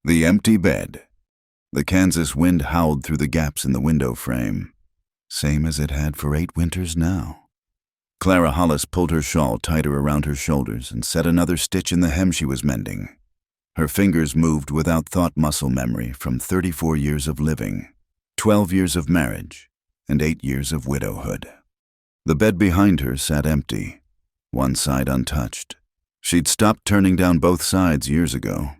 The empty bed. The Kansas wind howled through the gaps in the window frame, same as it had for 8 winters now. Clara Hollis pulled her shawl tighter around her shoulders and set another stitch in the hem she was mending. Her fingers moved without thought muscle memory from 34 years of living, 12 years of marriage, and 8 years of widowhood. The bed behind her sat empty, one side untouched. She'd stopped turning down both sides years ago.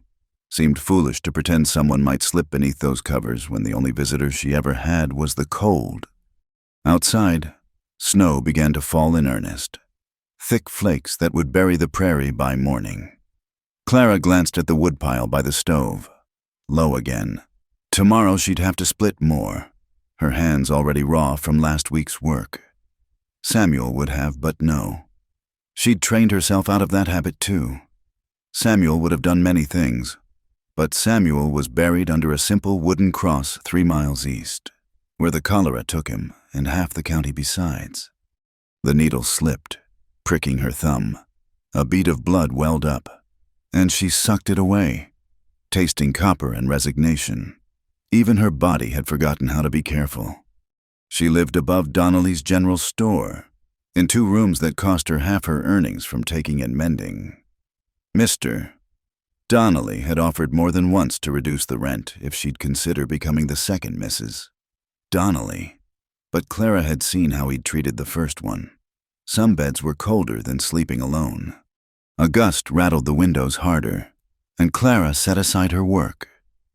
Seemed foolish to pretend someone might slip beneath those covers when the only visitor she ever had was the cold. Outside, snow began to fall in earnest, thick flakes that would bury the prairie by morning. Clara glanced at the woodpile by the stove. Low again. Tomorrow she'd have to split more, her hands already raw from last week's work. Samuel would have, but no. She'd trained herself out of that habit too. Samuel would have done many things, but Samuel was buried under a simple wooden cross 3 miles east, where the cholera took him and half the county besides. The needle slipped, pricking her thumb. A bead of blood welled up, and she sucked it away, tasting copper and resignation. Even her body had forgotten how to be careful. She lived above Donnelly's general store, in 2 rooms that cost her half her earnings from taking in mending. Mr. Donnelly had offered more than once to reduce the rent if she'd consider becoming the second Mrs. Donnelly. But Clara had seen how he'd treated the first one. Some beds were colder than sleeping alone. A gust rattled the windows harder, and Clara set aside her work.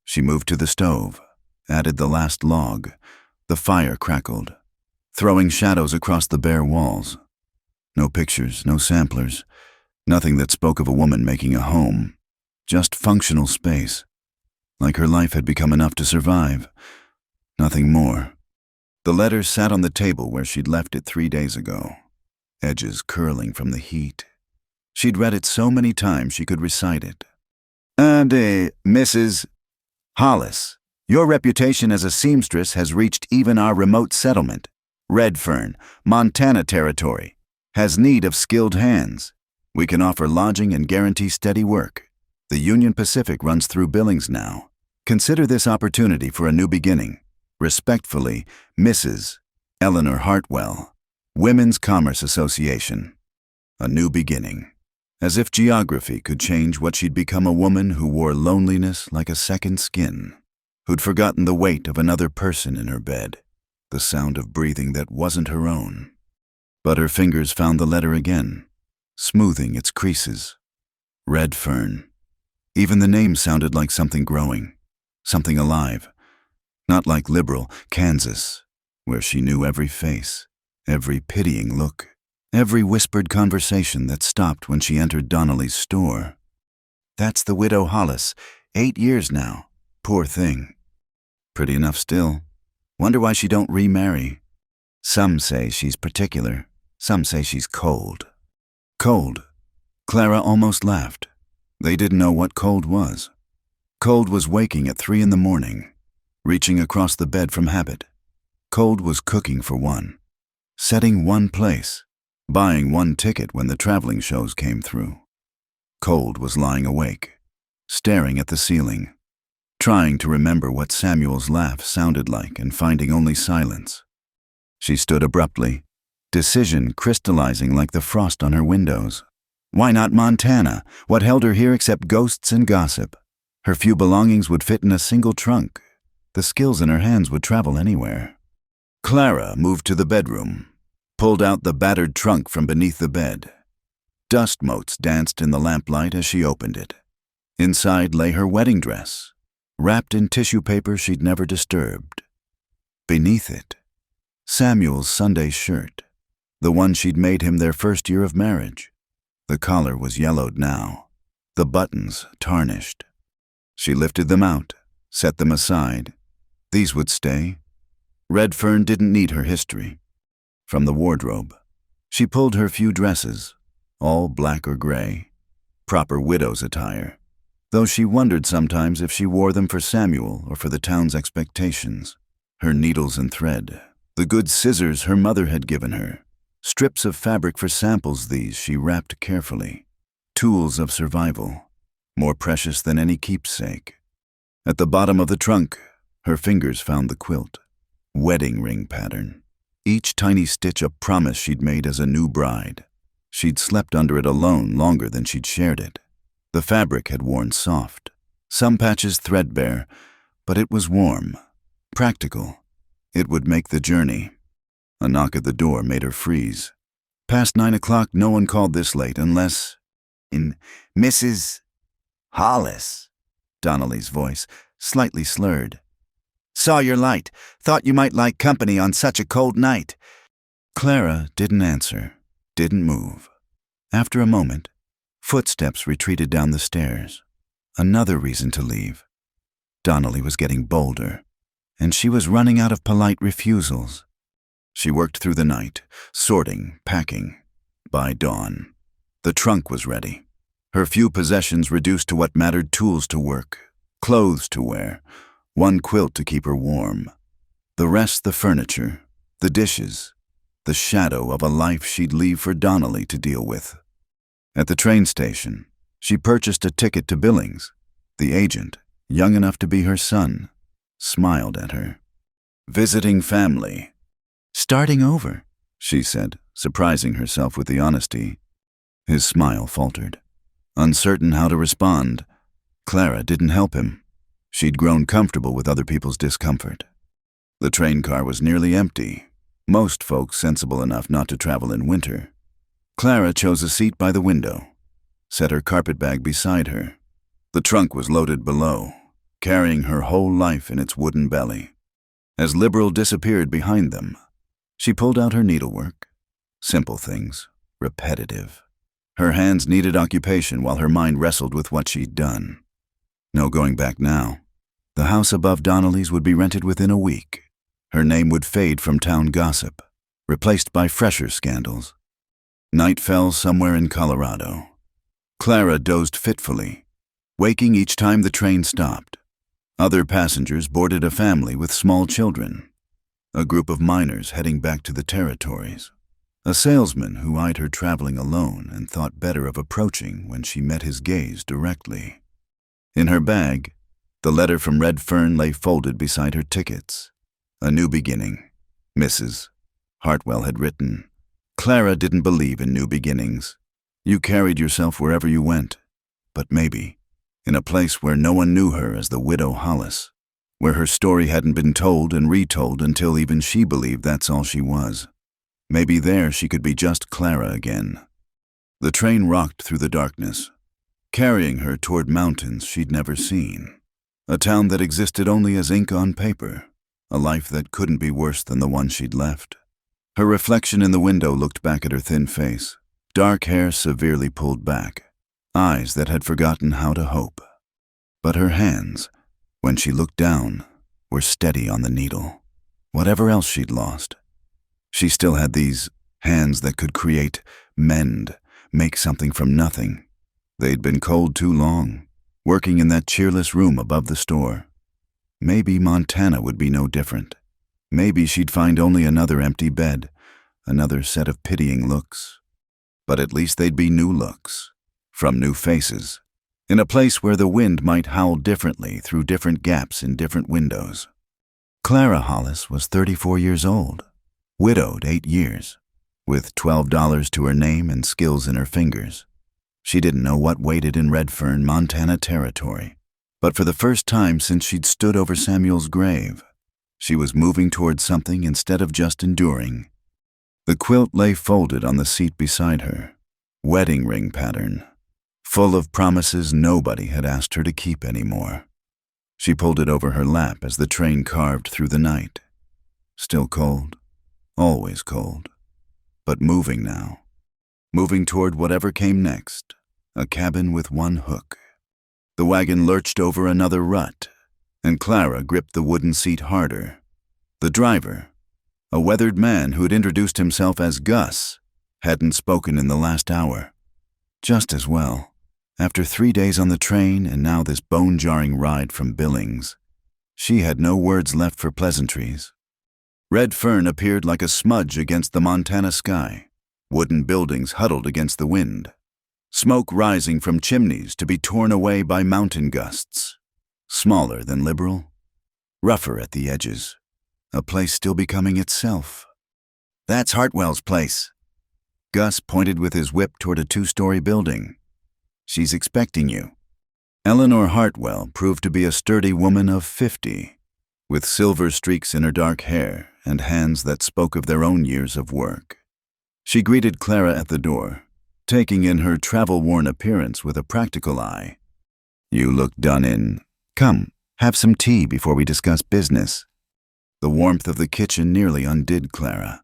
She moved to the stove, added the last log. The fire crackled, throwing shadows across the bare walls. No pictures, no samplers, nothing that spoke of a woman making a home. Just functional space, like her life had become enough to survive. Nothing more. The letter sat on the table where she'd left it 3 days ago, edges curling from the heat. She'd read it so many times she could recite it. Mrs. Hollis, your reputation as a seamstress has reached even our remote settlement, Redfern, Montana territory, has need of skilled hands. We can offer lodging and guarantee steady work. The Union Pacific runs through Billings now. Consider this opportunity for a new beginning. Respectfully, Mrs. Eleanor Hartwell, Women's Commerce Association. A new beginning. As if geography could change what she'd become, a woman who wore loneliness like a second skin, who'd forgotten the weight of another person in her bed, the sound of breathing that wasn't her own. But her fingers found the letter again, smoothing its creases. Redfern. Even the name sounded like something growing, something alive. Not like liberal Kansas, where she knew every face, every pitying look, every whispered conversation that stopped when she entered Donnelly's store. That's the widow Hollis, 8 years now. Poor thing. Pretty enough still. Wonder why she don't remarry. Some say she's particular. Some say she's cold. Cold. Clara almost laughed. They didn't know what cold was. Cold was waking at 3 in the morning, reaching across the bed from habit. Cold was cooking for one, setting one place, buying one ticket when the traveling shows came through. Cold was lying awake, staring at the ceiling, trying to remember what Samuel's laugh sounded like and finding only silence. She stood abruptly, decision crystallizing like the frost on her windows. Why not Montana? What held her here except ghosts and gossip? Her few belongings would fit in a single trunk. The skills in her hands would travel anywhere. Clara moved to the bedroom, pulled out the battered trunk from beneath the bed. Dust motes danced in the lamplight as she opened it. Inside lay her wedding dress, wrapped in tissue paper she'd never disturbed. Beneath it, Samuel's Sunday shirt, the one she'd made him their first year of marriage. The collar was yellowed now, the buttons tarnished. She lifted them out, set them aside. These would stay. Redfern didn't need her history. From the wardrobe, she pulled her few dresses, all black or gray, proper widow's attire, though she wondered sometimes if she wore them for Samuel or for the town's expectations. Her needles and thread, the good scissors her mother had given her, strips of fabric for samples these she wrapped carefully. Tools of survival, more precious than any keepsake. At the bottom of the trunk, her fingers found the quilt. Wedding ring pattern. Each tiny stitch a promise she'd made as a new bride. She'd slept under it alone longer than she'd shared it. The fabric had worn soft, some patches threadbare, but it was warm, practical. It would make the journey. A knock at the door made her freeze. Past 9 o'clock, no one called this late unless... Mrs. Hollis, Donnelly's voice, slightly slurred. Saw your light. Thought you might like company on such a cold night. Clara didn't answer, didn't move. After a moment, footsteps retreated down the stairs. Another reason to leave. Donnelly was getting bolder, and she was running out of polite refusals. She worked through the night, sorting, packing. By dawn, the trunk was ready. Her few possessions reduced to what mattered: tools to work, clothes to wear, one quilt to keep her warm. The rest the furniture, the dishes, the shadow of a life she'd leave for Donnelly to deal with. At the train station, she purchased a ticket to Billings. The agent, young enough to be her son, smiled at her. Visiting family. Starting over, she said, surprising herself with the honesty. His smile faltered. Uncertain how to respond, Clara didn't help him. She'd grown comfortable with other people's discomfort. The train car was nearly empty, most folks sensible enough not to travel in winter. Clara chose a seat by the window, set her carpetbag beside her. The trunk was loaded below, carrying her whole life in its wooden belly. As Liberal disappeared behind them, she pulled out her needlework. Simple things, repetitive. Her hands needed occupation while her mind wrestled with what she'd done. No going back now. The house above Donnelly's would be rented within a week. Her name would fade from town gossip, replaced by fresher scandals. Night fell somewhere in Colorado. Clara dozed fitfully, waking each time the train stopped. Other passengers boarded a family with small children, a group of miners heading back to the territories, a salesman who eyed her traveling alone and thought better of approaching when she met his gaze directly. In her bag, the letter from Red Fern lay folded beside her tickets. A new beginning, Mrs. Hartwell had written. Clara didn't believe in new beginnings. You carried yourself wherever you went, but maybe in a place where no one knew her as the widow Hollis, where her story hadn't been told and retold until even she believed that's all she was. Maybe there she could be just Clara again. The train rocked through the darkness, carrying her toward mountains she'd never seen, a town that existed only as ink on paper, a life that couldn't be worse than the one she'd left. Her reflection in the window looked back at her thin face, dark hair severely pulled back, eyes that had forgotten how to hope. But her hands, when she looked down, were steady on the needle. Whatever else she'd lost, she still had these hands that could create, mend, make something from nothing. They'd been cold too long, working in that cheerless room above the store. Maybe Montana would be no different. Maybe she'd find only another empty bed, another set of pitying looks. But at least they'd be new looks, from new faces, in a place where the wind might howl differently through different gaps in different windows. Clara Hollis was 34 years old, widowed 8 years, with $12 to her name and skills in her fingers. She didn't know what waited in Red Fern, Montana territory, but for the first time since she'd stood over Samuel's grave, she was moving toward something instead of just enduring. The quilt lay folded on the seat beside her, wedding ring pattern, full of promises nobody had asked her to keep anymore. She pulled it over her lap as the train carved through the night. Still cold, always cold, but moving now, moving toward whatever came next, a cabin with one hook. The wagon lurched over another rut, and Clara gripped the wooden seat harder. The driver, a weathered man who had introduced himself as Gus, hadn't spoken in the last hour. Just as well. After 3 days on the train and now this bone-jarring ride from Billings, she had no words left for pleasantries. Red Fern appeared like a smudge against the Montana sky, wooden buildings huddled against the wind, smoke rising from chimneys to be torn away by mountain gusts. Smaller than liberal, rougher at the edges, a place still becoming itself. That's Hartwell's place. Gus pointed with his whip toward a 2-story building. She's expecting you. Eleanor Hartwell proved to be a sturdy woman of 50, with silver streaks in her dark hair and hands that spoke of their own years of work. She greeted Clara at the door, taking in her travel-worn appearance with a practical eye. You look done in. Come, have some tea before we discuss business. The warmth of the kitchen nearly undid Clara.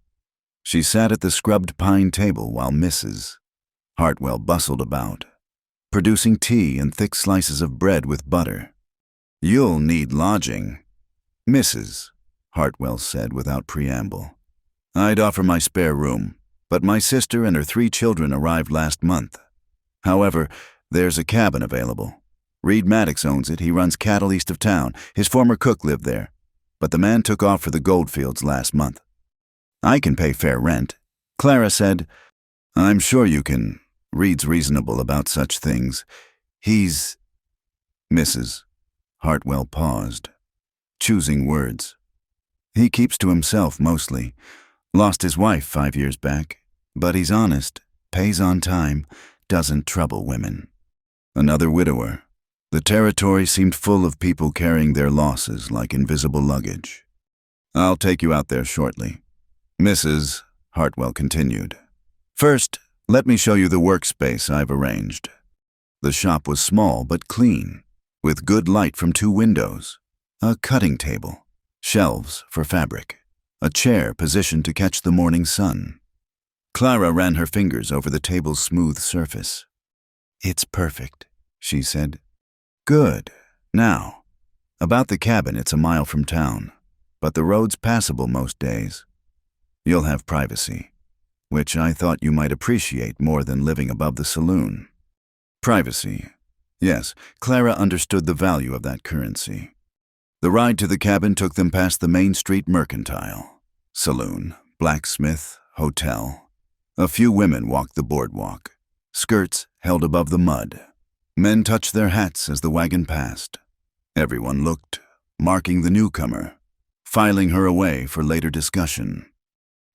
She sat at the scrubbed pine table while Mrs. Hartwell bustled about, producing tea and thick slices of bread with butter. You'll need lodging, Mrs. Hartwell said without preamble. I'd offer my spare room, but my sister and her 3 children arrived last month. However, there's a cabin available. Reed Maddox owns it. He runs cattle east of town. His former cook lived there, but the man took off for the goldfields last month. I can pay fair rent. Clara said, I'm sure you can. Reed's reasonable about such things. He's... Mrs. Hartwell paused, choosing words. He keeps to himself mostly. Lost his wife 5 years back, but he's honest, pays on time, doesn't trouble women. Another widower. The territory seemed full of people carrying their losses like invisible luggage. I'll take you out there shortly. Mrs. Hartwell continued. First, let me show you the workspace I've arranged. The shop was small but clean, with good light from 2 windows, a cutting table, shelves for fabric, a chair positioned to catch the morning sun. Clara ran her fingers over the table's smooth surface. It's perfect, she said. Good. Now, about the cabin, it's a mile from town, but the road's passable most days. You'll have privacy, which I thought you might appreciate more than living above the saloon. Privacy. Yes, Clara understood the value of that currency. The ride to the cabin took them past the Main Street Mercantile, saloon, blacksmith, hotel. A few women walked the boardwalk, skirts held above the mud. Men touched their hats as the wagon passed. Everyone looked, marking the newcomer, filing her away for later discussion.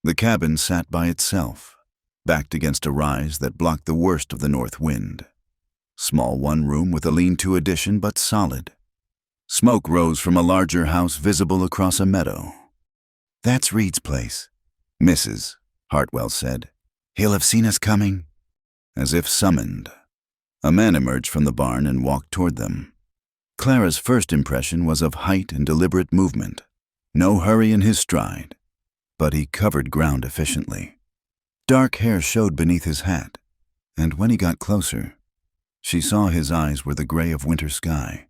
The cabin sat by itself, backed against a rise that blocked the worst of the north wind. Small one-room with a lean-to addition, but solid. Smoke rose from a larger house visible across a meadow. That's Reed's place, Mrs. Hartwell said. He'll have seen us coming. As if summoned, a man emerged from the barn and walked toward them. Clara's first impression was of height and deliberate movement. No hurry in his stride, but he covered ground efficiently. Dark hair showed beneath his hat, and when he got closer, she saw his eyes were the gray of winter sky.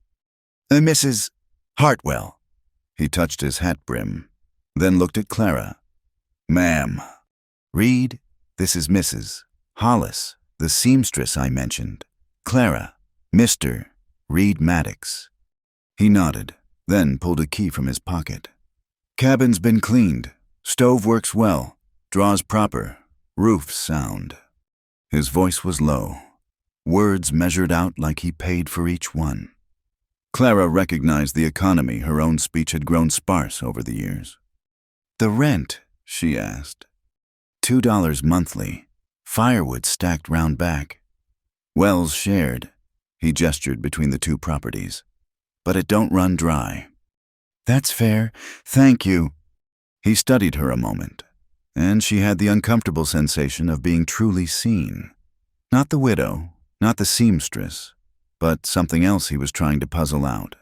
Mrs. Hartwell. He touched his hat brim, then looked at Clara. Ma'am. Reed, this is Mrs. Hollis, the seamstress I mentioned. Clara, Mr. Reed Maddox. He nodded, then pulled a key from his pocket. Cabin's been cleaned. Stove works well. Draws proper. Roof's sound. His voice was low. Words measured out like he paid for each one. Clara recognized the economy. Her own speech had grown sparse over the years. The rent, she asked. $2 monthly. Firewood stacked round back. Wells shared. He gestured between the 2 properties. But it don't run dry. That's fair. Thank you. He studied her a moment, and she had the uncomfortable sensation of being truly seen. Not the widow, not the seamstress, but something else he was trying to puzzle out.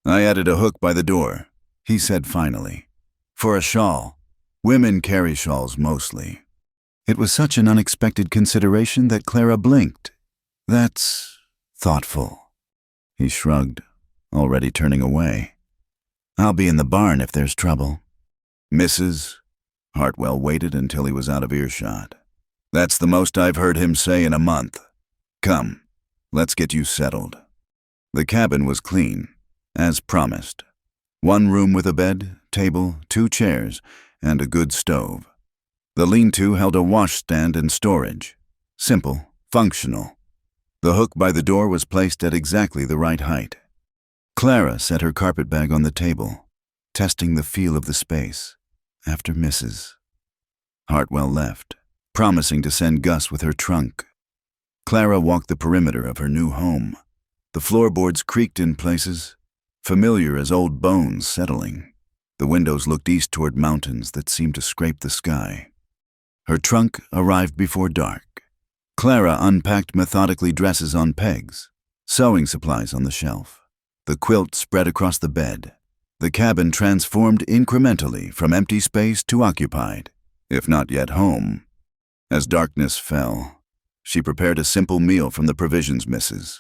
I added a hook by the door, he said finally. For a shawl. Women carry shawls mostly. It was such an unexpected consideration that Clara blinked. That's thoughtful. He shrugged, already turning away. I'll be in the barn if there's trouble. Mrs. Hartwell waited until he was out of earshot. That's the most I've heard him say in a month. Come, let's get you settled. The cabin was clean, as promised. 1 room with a bed, table, 2 chairs, and a good stove. The lean-to held a washstand and storage. Simple, functional. The hook by the door was placed at exactly the right height. Clara set her carpetbag on the table, testing the feel of the space, after misses. Hartwell left, promising to send Gus with her trunk. Clara walked the perimeter of her new home. The floorboards creaked in places, familiar as old bones settling. The windows looked east toward mountains that seemed to scrape the sky. Her trunk arrived before dark. Clara unpacked methodically, dresses on pegs, sewing supplies on the shelf. The quilt spread across the bed. The cabin transformed incrementally from empty space to occupied, if not yet home. As darkness fell, she prepared a simple meal from the provisions Mrs.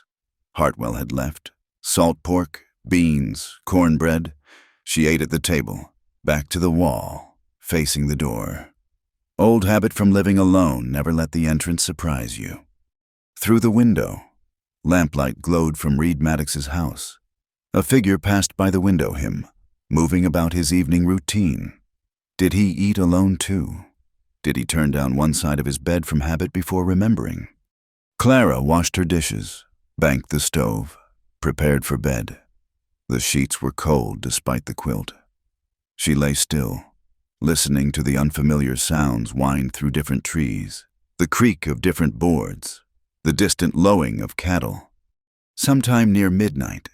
Hartwell had left. Salt pork, beans, cornbread. She ate at the table, back to the wall, facing the door. Old habit from living alone, never let the entrance surprise you. Through the window, lamplight glowed from Reed Maddox's house. A figure passed by the window, him, moving about his evening routine. Did he eat alone too? Did he turn down one side of his bed from habit before remembering? Clara washed her dishes, banked the stove, prepared for bed. The sheets were cold despite the quilt. She lay still, listening to the unfamiliar sounds wind through different trees, the creak of different boards, the distant lowing of cattle. Sometime near midnight,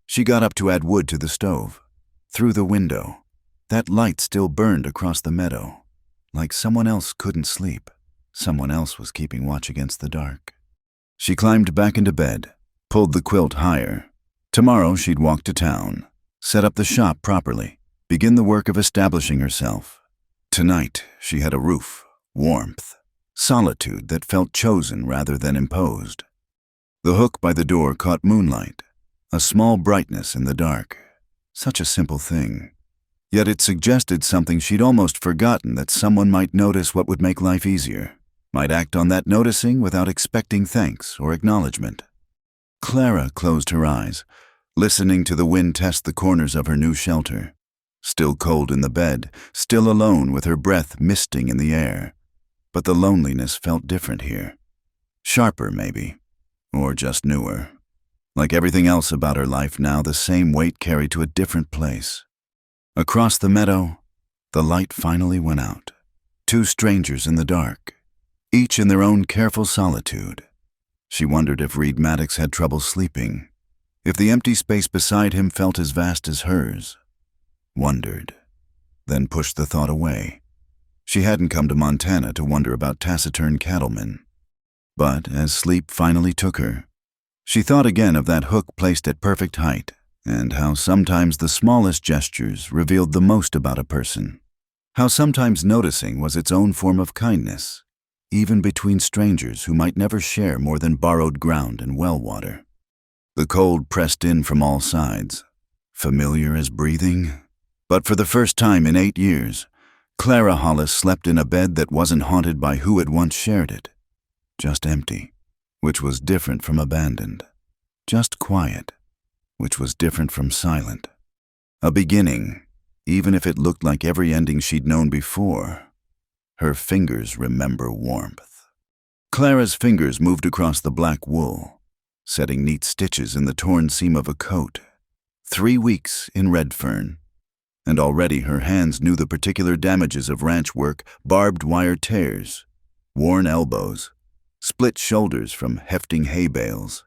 she got up to add wood to the stove. Through the window, that light still burned across the meadow. Like someone else couldn't sleep, someone else was keeping watch against the dark. She climbed back into bed, pulled the quilt higher. Tomorrow she'd walk to town, set up the shop properly, begin the work of establishing herself. Tonight she had a roof, warmth, solitude that felt chosen rather than imposed. The hook by the door caught moonlight, a small brightness in the dark. Such a simple thing. Yet it suggested something she'd almost forgotten, that someone might notice what would make life easier, might act on that noticing without expecting thanks or acknowledgement. Clara closed her eyes, listening to the wind test the corners of her new shelter. Still cold in the bed, still alone with her breath misting in the air. But the loneliness felt different here. Sharper, maybe, or just newer. Like everything else about her life now, the same weight carried to a different place. Across the meadow, the light finally went out. Two strangers in the dark, each in their own careful solitude. She wondered if Reed Maddox had trouble sleeping, if the empty space beside him felt as vast as hers. Wondered, then pushed the thought away. She hadn't come to Montana to wonder about taciturn cattlemen. But as sleep finally took her, she thought again of that hook placed at perfect height, and how sometimes the smallest gestures revealed the most about a person. How sometimes noticing was its own form of kindness, even between strangers who might never share more than borrowed ground and well water. The cold pressed in from all sides, familiar as breathing. But for the first time in 8 years, Clara Hollis slept in a bed that wasn't haunted by who had once shared it. Just empty, which was different from abandoned. Just quiet, which was different from silent. A beginning, even if it looked like every ending she'd known before. Her fingers remember warmth. Clara's fingers moved across the black wool, setting neat stitches in the torn seam of a coat. 3 weeks in Redfern, and already her hands knew the particular damages of ranch work: barbed wire tears, worn elbows, split shoulders from hefting hay bales.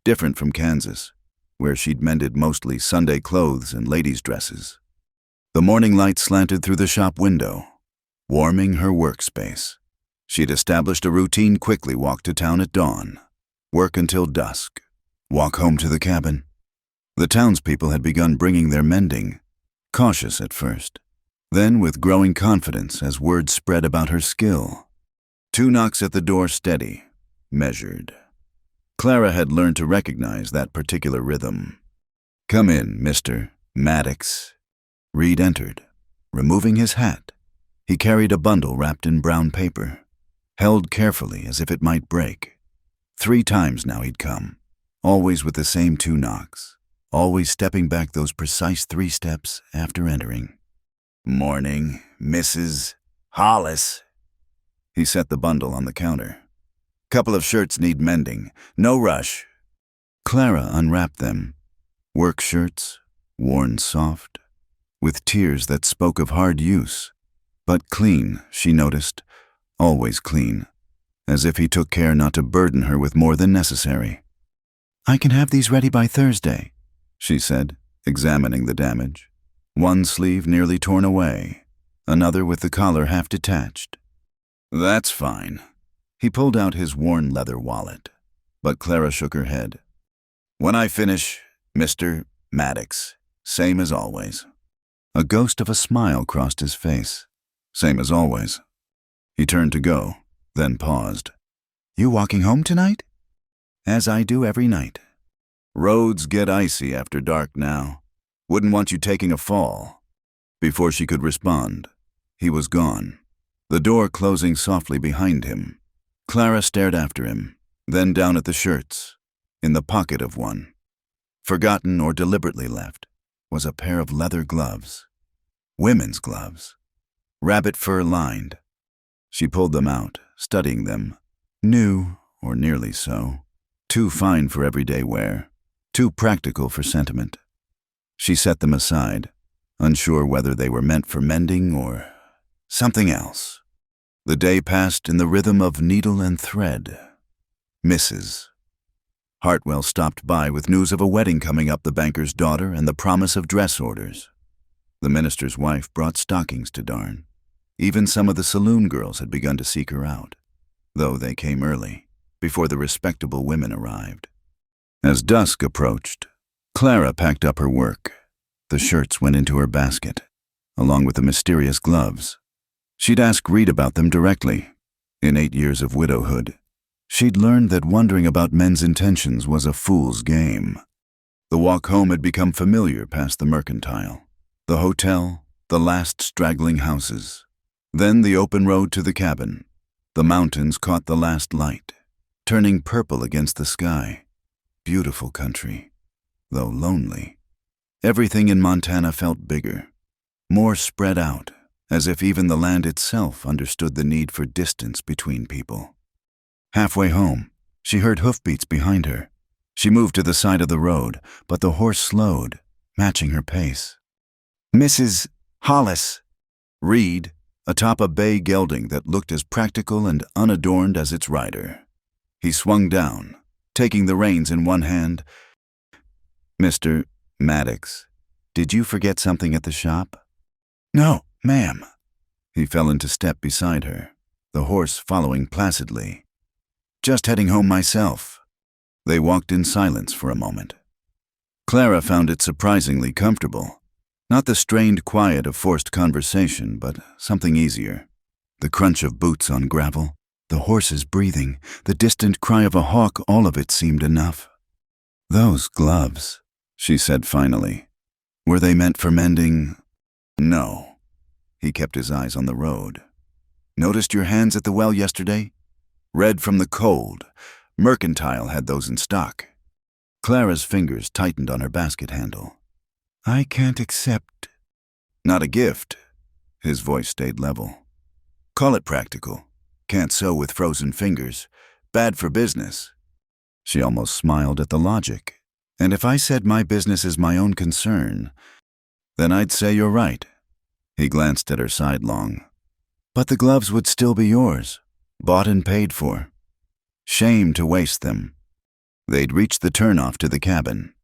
Different from Kansas, where she'd mended mostly Sunday clothes and ladies' dresses. The morning light slanted through the shop window, warming her workspace. She'd established a routine: quickly walk to town at dawn, work until dusk, walk home to the cabin. The townspeople had begun bringing their mending, cautious at first, then with growing confidence as word spread about her skill. 2 knocks at the door, steady, measured. Clara had learned to recognize that particular rhythm. "Come in, Mr. Maddox." Reed entered, removing his hat. He carried a bundle wrapped in brown paper, held carefully as if it might break. 3 times now he'd come, always with the same 2 knocks, always stepping back those precise 3 steps after entering. "Morning, Mrs. Hollis." He set the bundle on the counter. "Couple of shirts need mending. No rush." Clara unwrapped them, Work shirts, worn soft, with tears that spoke of hard use, but clean, she noticed, always clean, as if he took care not to burden her with more than necessary. "I can have these ready by Thursday," she said, examining the damage. One sleeve nearly torn away, another with the collar half detached. "That's fine." He pulled out his worn leather wallet, but Clara shook her head. "When I finish, Mr. Maddox, same as always." A ghost of a smile crossed his face. "Same as always." He turned to go, then paused. "You walking home tonight?" "As I do every night." "Roads get icy after dark now. Wouldn't want you taking a fall." Before she could respond, he was gone, the door closing softly behind him. Clara stared after him, then down at the shirts. In the pocket of one, forgotten or deliberately left, was a pair of leather gloves. Women's gloves. Rabbit fur lined. She pulled them out, studying them. New, or nearly so. Too fine for everyday wear. Too practical for sentiment. She set them aside, unsure whether they were meant for mending or something else. The day passed in the rhythm of needle and thread. Mrs. Hartwell stopped by with news of a wedding coming up, the banker's daughter, and the promise of dress orders. The minister's wife brought stockings to darn. Even some of the saloon girls had begun to seek her out, though they came early, before the respectable women arrived. As dusk approached, Clara packed up her work. The shirts went into her basket, along with the mysterious gloves. She'd ask Reed about them directly. In 8 years of widowhood, she'd learned that wondering about men's intentions was a fool's game. The walk home had become familiar past the Mercantile, the hotel, the last straggling houses. Then the open road to the cabin. The mountains caught the last light, turning purple against the sky. Beautiful country, though lonely. Everything in Montana felt bigger, more spread out, as if even the land itself understood the need for distance between people. Halfway home, she heard hoofbeats behind her. She moved to the side of the road, but the horse slowed, matching her pace. "Mrs. Hollis." Reed, atop a bay gelding that looked as practical and unadorned as its rider. He swung down, taking the reins in one hand. "Mr. Maddox, did you forget something at the shop?" "No, ma'am." He fell into step beside her, the horse following placidly. "Just heading home myself." They walked in silence for a moment. Clara found it surprisingly comfortable. Not the strained quiet of forced conversation, but something easier. The crunch of boots on gravel, the horse's breathing, the distant cry of a hawk, all of it seemed enough. "Those gloves," she said finally. "Were they meant for mending?" "No." He kept his eyes on the road. "Noticed your hands at the well yesterday? Red from the cold. Mercantile had those in stock." Clara's fingers tightened on her basket handle. "I can't accept." "Not a gift." His voice stayed level. "Call it practical. Can't sew with frozen fingers. Bad for business." She almost smiled at the logic. "And if I said my business is my own concern, then I'd say you're right." He glanced at her sidelong. "But the gloves would still be yours, bought and paid for. Shame to waste them." They'd reached the turnoff to the cabin.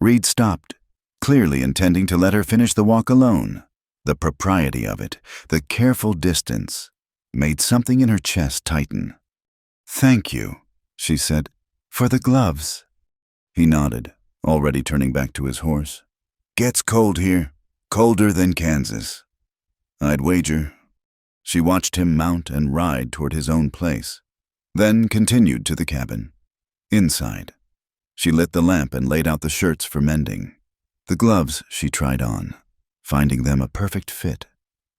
Reed stopped, clearly intending to let her finish the walk alone. The propriety of it, the careful distance, made something in her chest tighten. "Thank you," she said, "for the gloves." He nodded, already turning back to his horse. "Gets cold here, colder than Kansas." "I'd wager." She watched him mount and ride toward his own place, then continued to the cabin. Inside, she lit the lamp and laid out the shirts for mending. The gloves she tried on, finding them a perfect fit.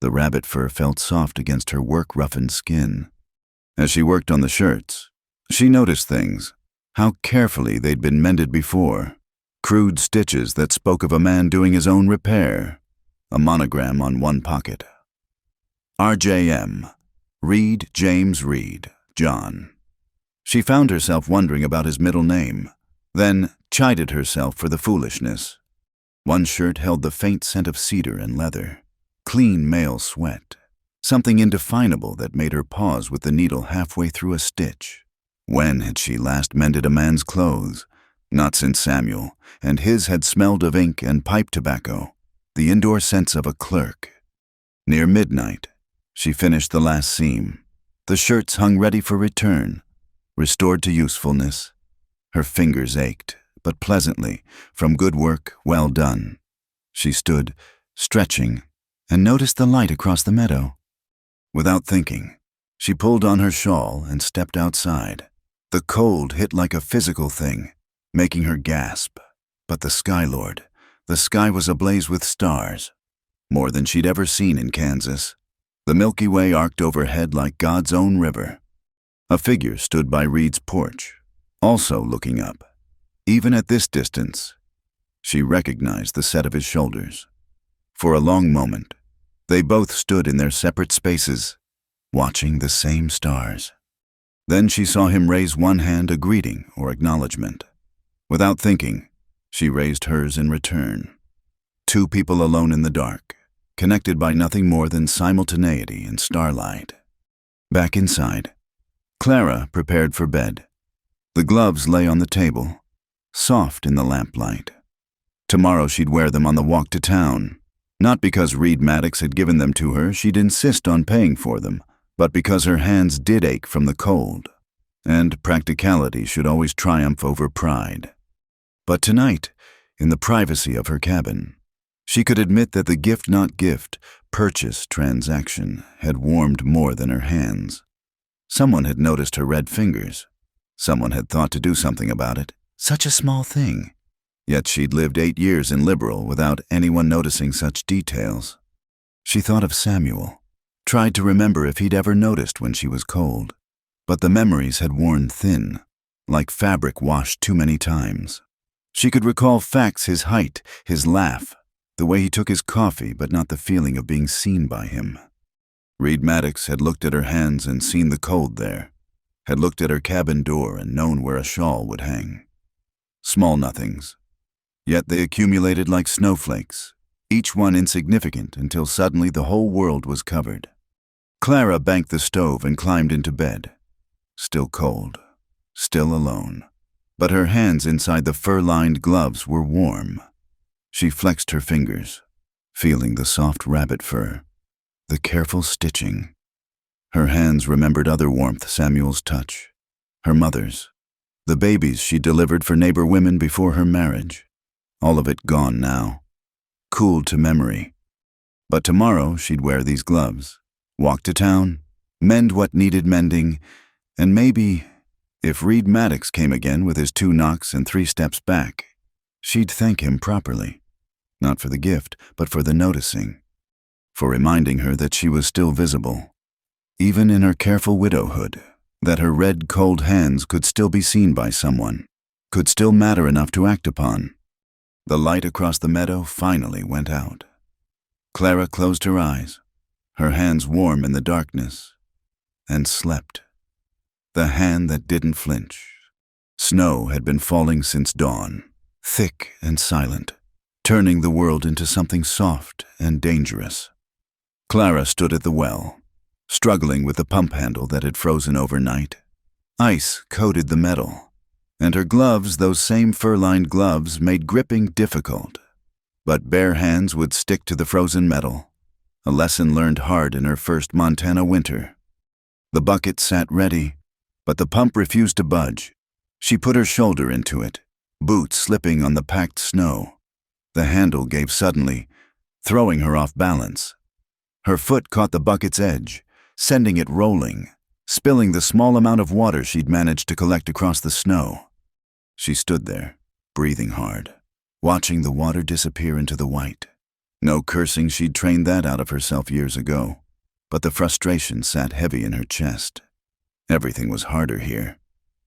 The rabbit fur felt soft against her work-roughened skin. As she worked on the shirts, she noticed things, how carefully they'd been mended before. Crude stitches that spoke of a man doing his own repair. A monogram on one pocket. RJM, Reed James Reed, John. She found herself wondering about his middle name, then chided herself for the foolishness. One shirt held the faint scent of cedar and leather, clean male sweat, something indefinable that made her pause with the needle halfway through a stitch. When had she last mended a man's clothes? Not since Samuel, and his had smelled of ink and pipe tobacco, the indoor scents of a clerk. Near midnight, she finished the last seam. The shirts hung ready for return, restored to usefulness. Her fingers ached, but pleasantly, from good work well done. She stood, stretching, and noticed the light across the meadow. Without thinking, she pulled on her shawl and stepped outside. The cold hit like a physical thing, making her gasp. But the sky was ablaze with stars, more than she'd ever seen in Kansas. The Milky Way arced overhead like God's own river. A figure stood by Reed's porch, also looking up. Even at this distance, she recognized the set of his shoulders. For a long moment, they both stood in their separate spaces, watching the same stars. Then she saw him raise one hand, a greeting or acknowledgement. Without thinking, she raised hers in return. Two people alone in the dark, connected by nothing more than simultaneity and starlight. Back inside, Clara prepared for bed. The gloves lay on the table, soft in the lamplight. Tomorrow she'd wear them on the walk to town. Not because Reed Maddox had given them to her, she'd insist on paying for them, but because her hands did ache from the cold, and practicality should always triumph over pride. But tonight, in the privacy of her cabin, she could admit that the gift-not-gift, purchase transaction had warmed more than her hands. Someone had noticed her red fingers. Someone had thought to do something about it. Such a small thing. Yet she'd lived 8 years in Liberal without anyone noticing such details. She thought of Samuel, tried to remember if he'd ever noticed when she was cold. But the memories had worn thin, like fabric washed too many times. She could recall facts: his height, his laugh, the way he took his coffee, but not the feeling of being seen by him. Reed Maddox had looked at her hands and seen the cold there, had looked at her cabin door and known where a shawl would hang. Small nothings. Yet they accumulated like snowflakes, each one insignificant until suddenly the whole world was covered. Clara banked the stove and climbed into bed. Still cold, still alone. But her hands inside the fur-lined gloves were warm. She flexed her fingers, feeling the soft rabbit fur, the careful stitching. Her hands remembered other warmth: Samuel's touch, her mother's, the babies she delivered for neighbor women before her marriage. All of it gone now, cooled to memory. But tomorrow she'd wear these gloves, walk to town, mend what needed mending, and maybe, if Reed Maddox came again with his 2 knocks and 3 steps back, she'd thank him properly, not for the gift, but for the noticing, for reminding her that she was still visible, even in her careful widowhood, that her red, cold hands could still be seen by someone, could still matter enough to act upon. The light across the meadow finally went out. Clara closed her eyes, her hands warm in the darkness, and slept. The hand that didn't flinch. Snow had been falling since dawn, thick and silent, turning the world into something soft and dangerous. Clara stood at the well, struggling with the pump handle that had frozen overnight. Ice coated the metal, and her gloves, those same fur-lined gloves, made gripping difficult. But bare hands would stick to the frozen metal, a lesson learned hard in her first Montana winter. The bucket sat ready, but the pump refused to budge. She put her shoulder into it, boots slipping on the packed snow. The handle gave suddenly, throwing her off balance. Her foot caught the bucket's edge, sending it rolling, spilling the small amount of water she'd managed to collect across the snow. She stood there, breathing hard, watching the water disappear into the white. No cursing, she'd trained that out of herself years ago, but the frustration sat heavy in her chest. Everything was harder here.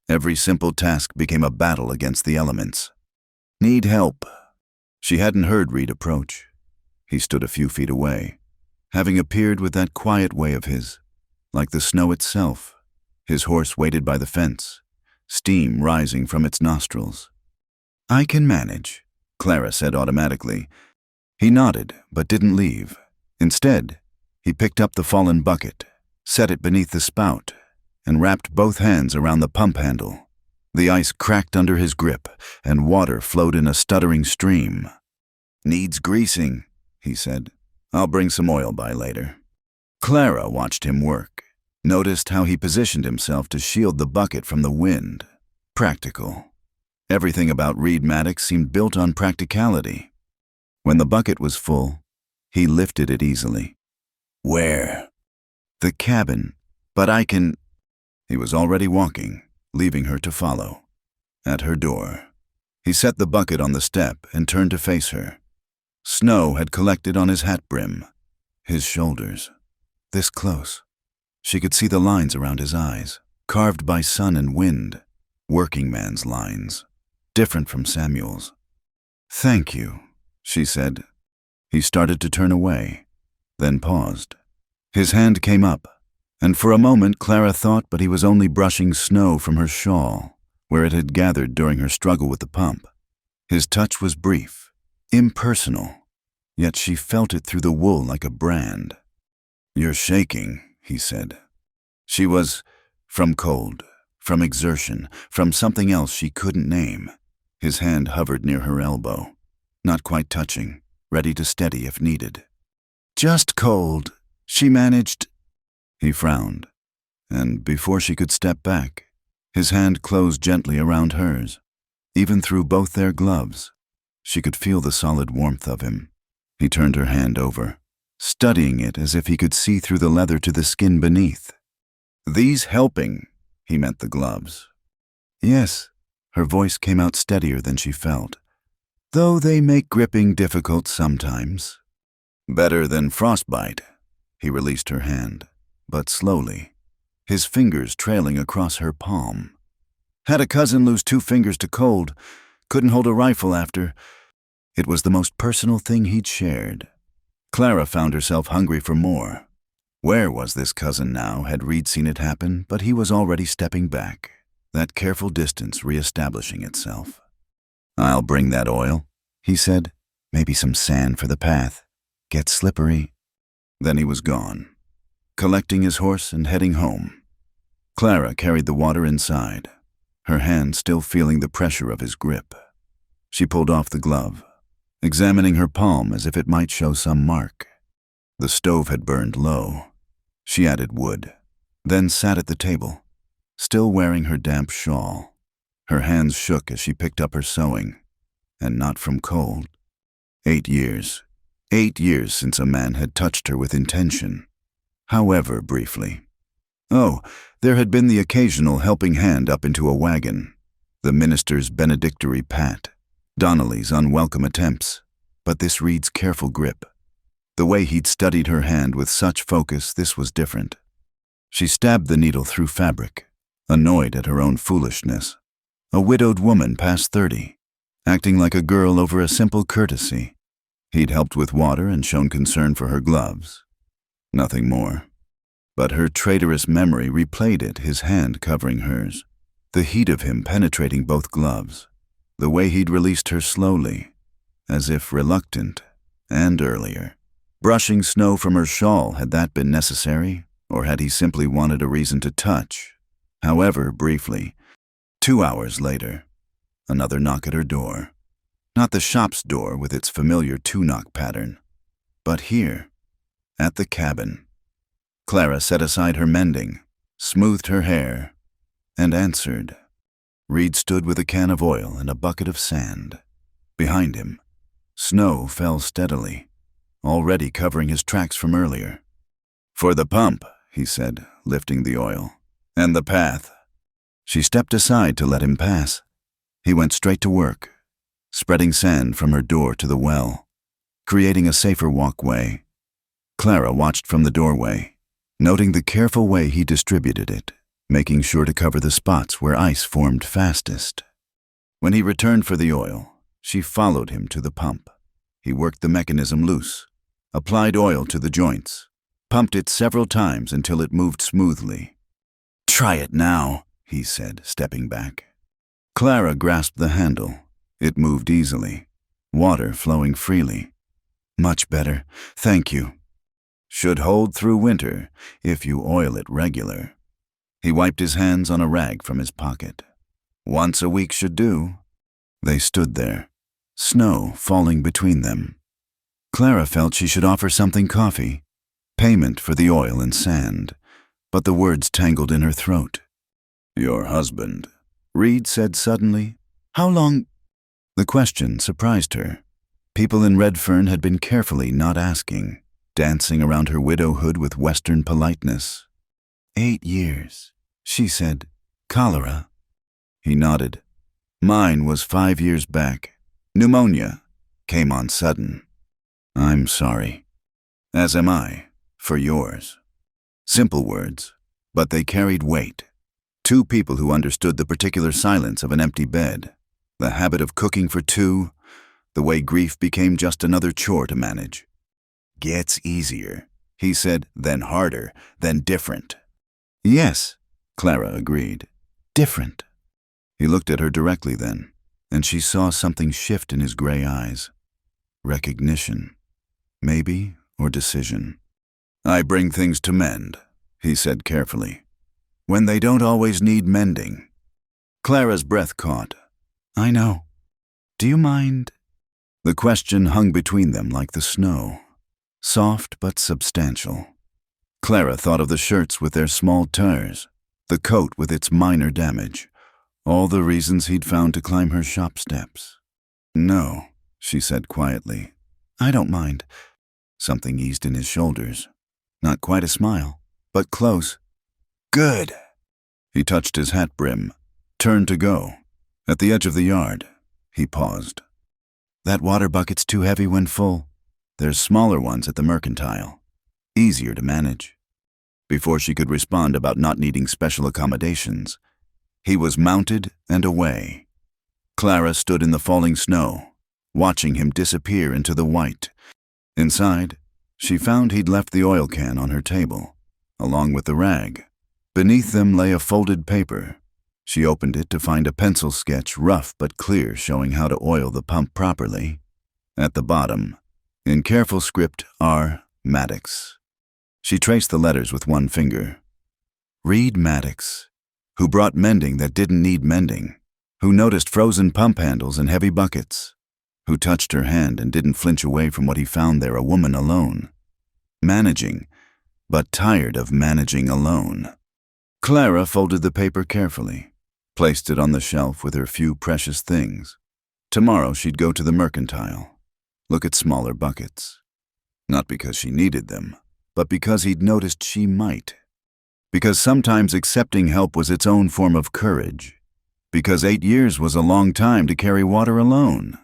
Every simple task became a battle against the elements. Need help. She hadn't heard Reed approach. He stood a few feet away, having appeared with that quiet way of his, like the snow itself. His horse waited by the fence, steam rising from its nostrils. "I can manage," Clara said automatically. He nodded, but didn't leave. Instead, he picked up the fallen bucket, set it beneath the spout, and wrapped both hands around the pump handle. The ice cracked under his grip, and water flowed in a stuttering stream. "Needs greasing," he said. "I'll bring some oil by later." Clara watched him work, noticed how he positioned himself to shield the bucket from the wind. Practical. Everything about Reed Maddox seemed built on practicality. When the bucket was full, he lifted it easily. "Where?" "The cabin. But I can—" He was already walking, leaving her to follow. At her door, he set the bucket on the step and turned to face her. Snow had collected on his hat brim, his shoulders. This close, she could see the lines around his eyes, carved by sun and wind, working man's lines, different from Samuel's. "Thank you," she said. He started to turn away, then paused. His hand came up, and for a moment Clara thought but he was only brushing snow from her shawl, where it had gathered during her struggle with the pump. His touch was brief, impersonal, yet she felt it through the wool like a brand. "You're shaking," he said. She was from cold, from exertion, from something else she couldn't name. His hand hovered near her elbow, not quite touching, ready to steady if needed. "Just cold," she managed. He frowned, and before she could step back, his hand closed gently around hers. Even through both their gloves, she could feel the solid warmth of him. He turned her hand over, studying it as if he could see through the leather to the skin beneath. "These helping," he meant the gloves. "Yes," her voice came out steadier than she felt, "though they make gripping difficult sometimes." "Better than frostbite." He released her hand, but slowly, his fingers trailing across her palm. "Had a cousin lose 2 fingers to cold, couldn't hold a rifle after." It was the most personal thing he'd shared. Clara found herself hungry for more. Where was this cousin now? Had Reed seen it happen? But he was already stepping back, that careful distance reestablishing itself. "I'll bring that oil," he said. "Maybe some sand for the path. Gets slippery." Then he was gone, collecting his horse and heading home. Clara carried the water inside, her hand still feeling the pressure of his grip. She pulled off the glove, examining her palm as if it might show some mark. The stove had burned low. She added wood, then sat at the table, still wearing her damp shawl. Her hands shook as she picked up her sewing, and not from cold. 8 years. 8 years since a man had touched her with intention, however briefly. Oh, there had been the occasional helping hand up into a wagon, the minister's benedictory pat, Donnelly's unwelcome attempts, but this Reed's careful grip. The way he'd studied her hand with such focus, this was different. She stabbed the needle through fabric, annoyed at her own foolishness. A widowed woman past 30, acting like a girl over a simple courtesy. He'd helped with water and shown concern for her gloves. Nothing more. But her traitorous memory replayed it, his hand covering hers, the heat of him penetrating both gloves, the way he'd released her slowly, as if reluctant, and earlier. Brushing snow from her shawl, had that been necessary, or had he simply wanted a reason to touch? However briefly. 2 hours later, another knock at her door. Not the shop's door with its familiar 2-knock pattern, but here, at the cabin. Clara set aside her mending, smoothed her hair, and answered. Reed stood with a can of oil and a bucket of sand. Behind him, snow fell steadily, already covering his tracks from earlier. "For the pump," he said, lifting the oil, "and the path." She stepped aside to let him pass. He went straight to work, spreading sand from her door to the well, creating a safer walkway. Clara watched from the doorway, noting the careful way he distributed it, making sure to cover the spots where ice formed fastest. When he returned for the oil, she followed him to the pump. He worked the mechanism loose, applied oil to the joints, pumped it several times until it moved smoothly. "Try it now," he said, stepping back. Clara grasped the handle. It moved easily. water flowing freely. Much better, thank you. Should hold through winter if you oil it regular. He wiped his hands on a rag from his pocket. Once a week should do. They stood there, snow falling between them. Clara felt she should offer something coffee, payment for the oil and sand, but the words tangled in her throat. Your husband, Reed said suddenly. How long? The question surprised her. People in Redfern had been carefully not asking, dancing around her widowhood with Western politeness. 8 years, she said. Cholera. He nodded. Mine was 5 years back. Pneumonia. Came on sudden. I'm sorry. As am I, for yours. Simple words, but they carried weight. 2 people who understood the particular silence of an empty bed, the habit of cooking for 2, the way grief became just another chore to manage. Gets easier, he said, then harder, then different. Yes, Clara agreed. Different. He looked at her directly then, and she saw something shift in his gray eyes. Recognition, maybe, or decision. I bring things to mend, he said carefully, when they don't always need mending. Clara's breath caught. I know. Do you mind? The question hung between them like the snow, soft but substantial. Clara thought of the shirts with their small tears, the coat with its minor damage, all the reasons he'd found to climb her shop steps. No, she said quietly. I don't mind. Something eased in his shoulders. Not quite a smile, but close. Good. He touched his hat brim, turned to go. At the edge of the yard, he paused. That water bucket's too heavy when full. There's smaller ones at the mercantile. Easier to manage. Before she could respond about not needing special accommodations, he was mounted and away. Clara stood in the falling snow, watching him disappear into the white. Inside, she found he'd left the oil can on her table, along with the rag. Beneath them lay a folded paper. She opened it to find a pencil sketch, rough but clear, showing how to oil the pump properly. At the bottom, in careful script, R. Maddox. She traced the letters with one finger. Reed Maddox, who brought mending that didn't need mending, who noticed frozen pump handles and heavy buckets, who touched her hand and didn't flinch away from what he found there, a woman alone. Managing, but tired of managing alone. Clara folded the paper carefully, placed it on the shelf with her few precious things. Tomorrow she'd go to the mercantile, look at smaller buckets. Not because she needed them, but because he'd noticed she might. Because sometimes accepting help was its own form of courage. Because 8 years was a long time to carry water alone.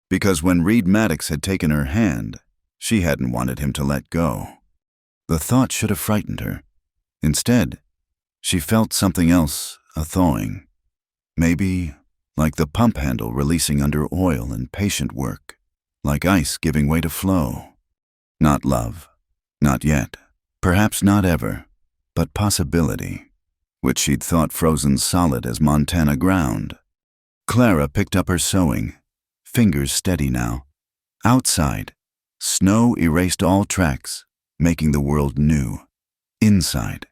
Because when Reed Maddox had taken her hand, she hadn't wanted him to let go. The thought should have frightened her. Instead, she felt something else, a thawing. Maybe like the pump handle releasing under oil and patient work, like ice giving way to flow. Not love, not yet, perhaps not ever, but possibility, which she'd thought frozen solid as Montana ground. Clara picked up her sewing, fingers steady now. Outside, snow erased all tracks, making the world new. Inside,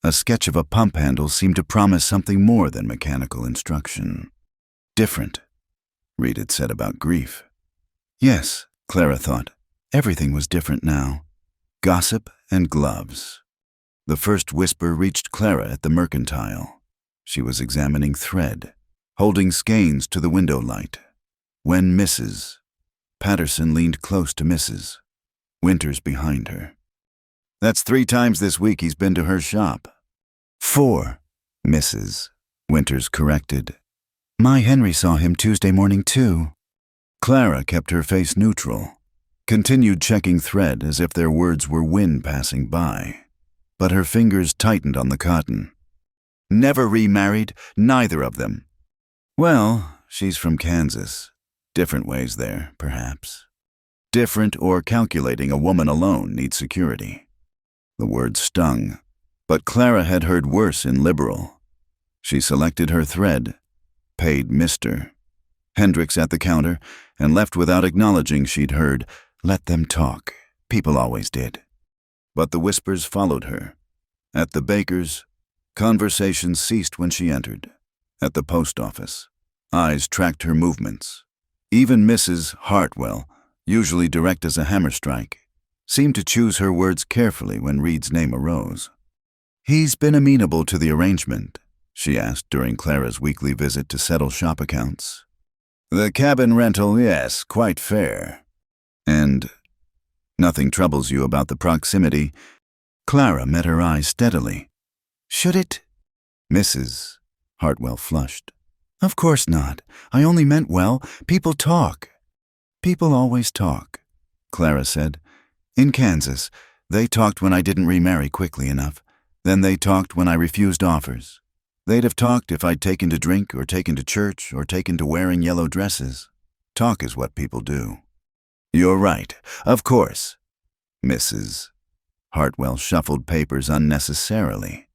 a sketch of a pump handle seemed to promise something more than mechanical instruction. Different, Reed had said about grief. Yes, Clara thought, everything was different now. Gossip and gloves. The first whisper reached Clara at the mercantile. She was examining thread, holding skeins to the window light. When Mrs. Patterson leaned close to Mrs. Winters behind her. That's 3 times this week he's been to her shop. 4, Mrs. Winters corrected. My Henry saw him Tuesday morning too. Clara kept her face neutral, continued checking thread as if their words were wind passing by, but her fingers tightened on the cotton. Never remarried, neither of them. Well, she's from Kansas. Different ways there, perhaps. Different or calculating a woman alone needs security. The word stung, but Clara had heard worse in liberal. She selected her thread, paid Mr. Hendricks at the counter, and left without acknowledging she'd heard, "Let them talk. People always did." But the whispers followed her. At the baker's, conversation ceased when she entered. At the post office, eyes tracked her movements. Even Mrs. Hartwell, usually direct as a hammer strike, seemed to choose her words carefully when Reed's name arose. "He's been amenable to the arrangement?" she asked during Clara's weekly visit to settle shop accounts. "The cabin rental, yes, quite fair. And nothing troubles you about the proximity?" Clara met her eyes steadily. "Should it?" Mrs. Hartwell flushed. "Of course not. I only meant well. People talk." "People always talk," Clara said. "In Kansas, they talked when I didn't remarry quickly enough. Then they talked when I refused offers. They'd have talked if I'd taken to drink or taken to church or taken to wearing yellow dresses. Talk is what people do." "You're right. Of course." Mrs. Hartwell shuffled papers unnecessarily.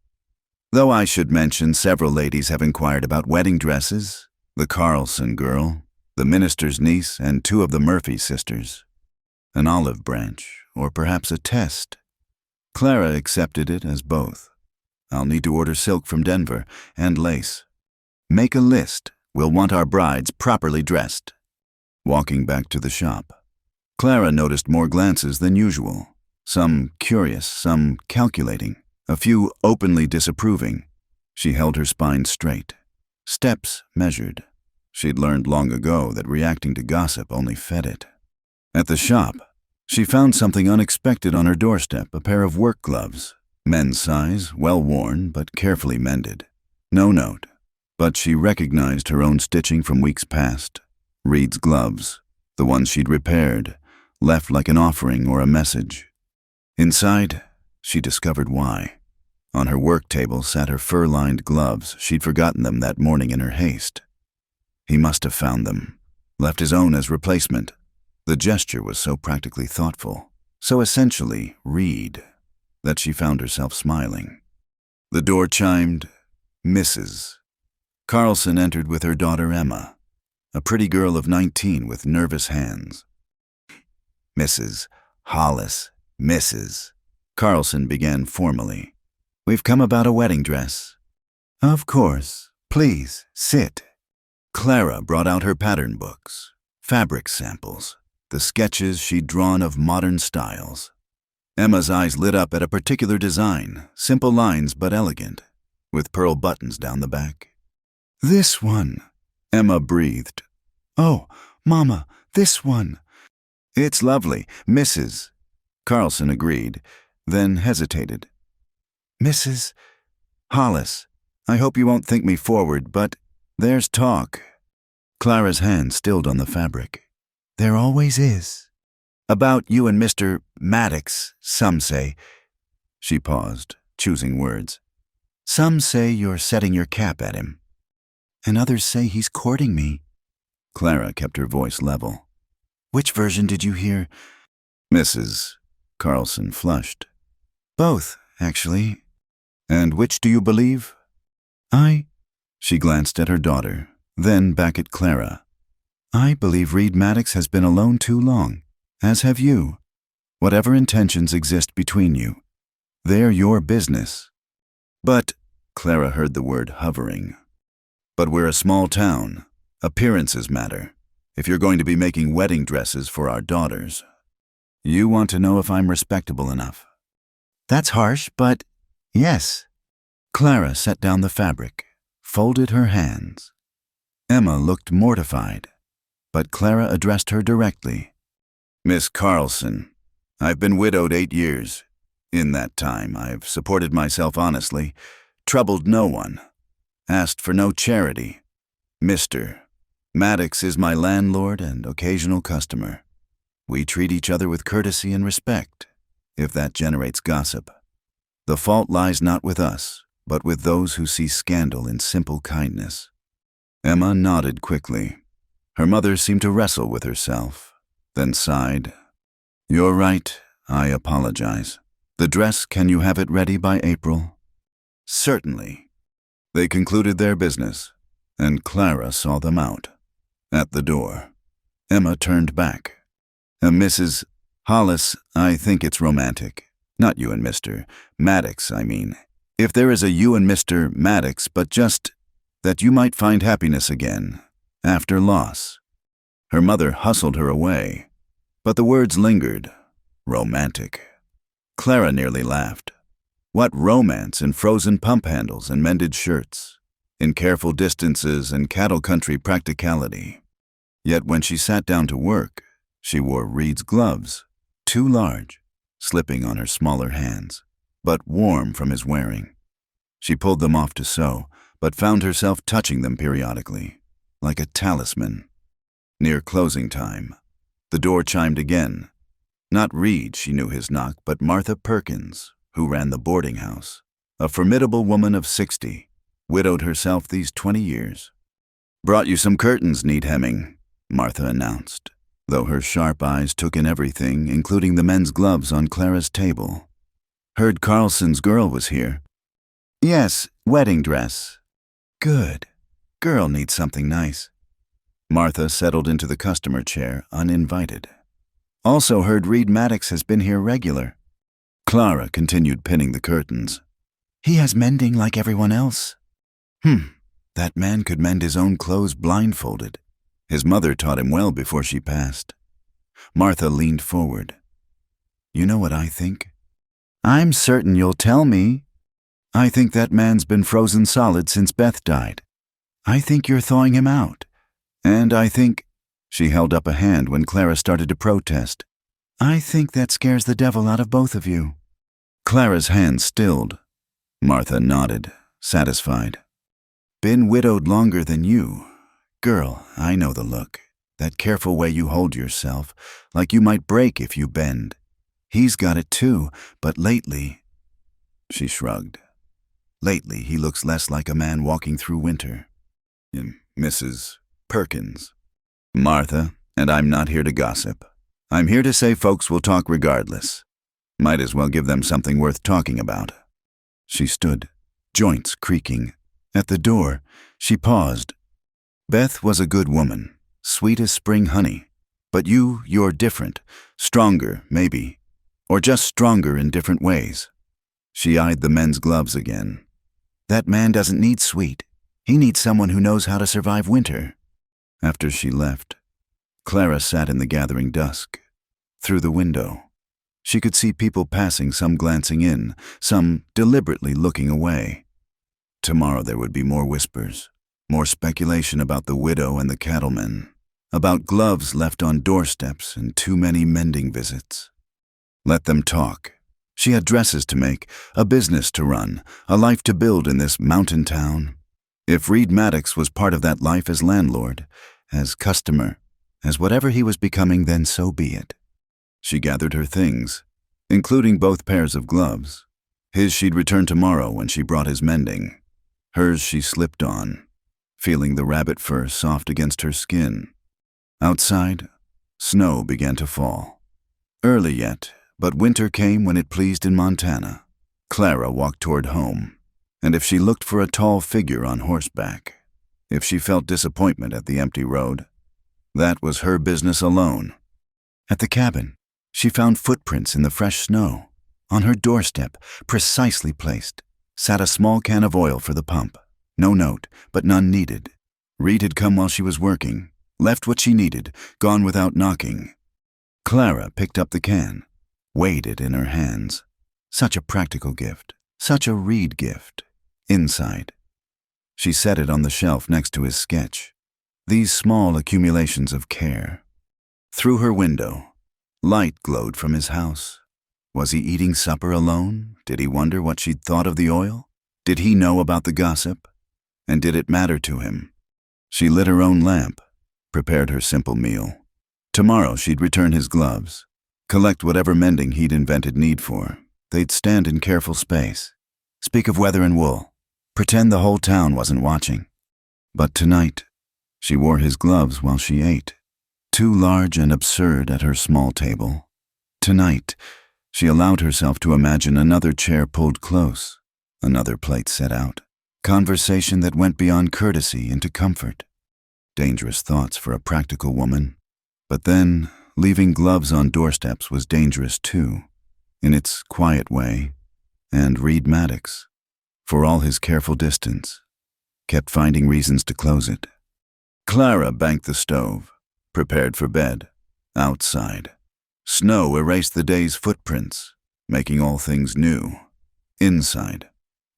"Though I should mention several ladies have inquired about wedding dresses. The Carlson girl, the minister's niece, and 2 of the Murphy sisters. An olive branch, or perhaps a test." Clara accepted it as both. "I'll need to order silk from Denver, and lace. Make a list. We'll want our brides properly dressed." Walking back to the shop, Clara noticed more glances than usual. Some curious, some calculating, a few openly disapproving. She held her spine straight. Steps measured. She'd learned long ago that reacting to gossip only fed it. At the shop, she found something unexpected on her doorstep, a pair of work gloves. Men's size, well worn, but carefully mended. No note, but she recognized her own stitching from weeks past. Reed's gloves, the ones she'd repaired, left like an offering or a message. Inside, she discovered why. On her work table sat her fur-lined gloves. She'd forgotten them that morning in her haste. He must have found them, left his own as replacement. The gesture was so practically thoughtful, so essentially Reed, that she found herself smiling. The door chimed. Mrs. Carlson entered with her daughter Emma, a pretty girl of 19 with nervous hands. "Mrs. Hollis, Mrs." Carlson began formally. "We've come about a wedding dress." "Of course. Please, sit." Clara brought out her pattern books, fabric samples, the sketches she'd drawn of modern styles. Emma's eyes lit up at a particular design, simple lines but elegant, with pearl buttons down the back. "This one," Emma breathed. "Oh, Mama, this one." "It's lovely, Mrs." Carlson agreed, then hesitated. "Mrs. Hollis, I hope you won't think me forward, but there's talk." Clara's hand stilled on the fabric. "There always is." "About you and Mr. Maddox, some say." She paused, choosing words. "Some say you're setting your cap at him." "And others say he's courting me." Clara kept her voice level. "Which version did you hear?" "Mrs." Carlson flushed. "Both, actually." "And which do you believe?" She glanced at her daughter, then back at Clara. "I believe Reed Maddox has been alone too long, as have you. Whatever intentions exist between you, they're your business." "But," Clara heard the word hovering, "but we're a small town. Appearances matter. If you're going to be making wedding dresses for our daughters, you want to know if I'm respectable enough." "That's harsh, but yes." Clara set down the fabric, folded her hands. Emma looked mortified, but Clara addressed her directly. "Miss Carlson, I've been widowed 8 years. In that time, I've supported myself honestly, troubled no one, asked for no charity. Mr. Maddox is my landlord and occasional customer. We treat each other with courtesy and respect, if that generates gossip. The fault lies not with us, but with those who see scandal in simple kindness." Emma nodded quickly. Her mother seemed to wrestle with herself, then sighed. "You're right. I apologize. The dress, can you have it ready by April?" "Certainly." They concluded their business, and Clara saw them out. At the door, Emma turned back. Mrs. Hollis, I think it's romantic. Not you and Mr. Maddox, I mean. If there is a you and Mr. Maddox, but just that you might find happiness again, after loss. Her mother hustled her away, but the words lingered. Romantic. Clara nearly laughed. What romance in frozen pump handles and mended shirts, in careful distances and cattle country practicality. Yet when she sat down to work, she wore Reed's gloves, too large, slipping on her smaller hands, but warm from his wearing. She pulled them off to sew, but found herself touching them periodically, like a talisman. Near closing time, the door chimed again. Not Reed, she knew his knock, but Martha Perkins, who ran the boarding house, a formidable woman of 60, widowed herself these 20 years. "Brought you some curtains, need hemming," Martha announced, though her sharp eyes took in everything, including the men's gloves on Clara's table. "Heard Carlson's girl was here." "Yes, wedding dress." "Good. Girl needs something nice." Martha settled into the customer chair, uninvited. "Also heard Reed Maddox has been here regular." Clara continued pinning the curtains. "He has mending like everyone else." That man could mend his own clothes blindfolded. His mother taught him well before she passed. Martha leaned forward. "You know what I think?" "I'm certain you'll tell me." "I think that man's been frozen solid since Beth died. I think you're thawing him out. And I think—" She held up a hand when Clara started to protest. "I think that scares the devil out of both of you." Clara's hand stilled. Martha nodded, satisfied. "Been widowed longer than you. Girl, I know the look. That careful way you hold yourself, like you might break if you bend. He's got it too, but lately—" She shrugged. "Lately, he looks less like a man walking through winter." "Mrs. Perkins." "Martha, and I'm not here to gossip. I'm here to say folks will talk regardless. Might as well give them something worth talking about." She stood, joints creaking. At the door, she paused. "Beth was a good woman, sweet as spring honey. But you're different, stronger, maybe, or just stronger in different ways." She eyed the men's gloves again. "That man doesn't need sweet. He needs someone who knows how to survive winter." After she left, Clara sat in the gathering dusk. Through the window, she could see people passing, some glancing in, some deliberately looking away. Tomorrow there would be more whispers, more speculation about the widow and the cattlemen, about gloves left on doorsteps and too many mending visits. Let them talk. She had dresses to make, a business to run, a life to build in this mountain town. If Reed Maddox was part of that life as landlord, as customer, as whatever he was becoming, then so be it. She gathered her things, including both pairs of gloves. His she'd return tomorrow when she brought his mending. Hers she slipped on, feeling the rabbit fur soft against her skin. Outside, snow began to fall. Early yet, but winter came when it pleased in Montana. Clara walked toward home, and if she looked for a tall figure on horseback, if she felt disappointment at the empty road, that was her business alone. At the cabin, she found footprints in the fresh snow. On her doorstep, precisely placed, sat a small can of oil for the pump. No note, but none needed. Reed had come while she was working, left what she needed, gone without knocking. Clara picked up the can, weighed it in her hands. Such a practical gift, such a Reed gift. Inside. She set it on the shelf next to his sketch. These small accumulations of care. Through her window, light glowed from his house. Was he eating supper alone? Did he wonder what she'd thought of the oil? Did he know about the gossip? And did it matter to him? She lit her own lamp, prepared her simple meal. Tomorrow she'd return his gloves, collect whatever mending he'd invented need for. They'd stand in careful space, speak of weather and wool, pretend the whole town wasn't watching. But tonight, she wore his gloves while she ate, too large and absurd at her small table. Tonight, she allowed herself to imagine another chair pulled close, another plate set out, conversation that went beyond courtesy into comfort. Dangerous thoughts for a practical woman. But then, leaving gloves on doorsteps was dangerous too, in its quiet way. And Reed Maddox, for all his careful distance, kept finding reasons to close it. Clara banked the stove, prepared for bed, outside. Snow erased the day's footprints, making all things new. Inside,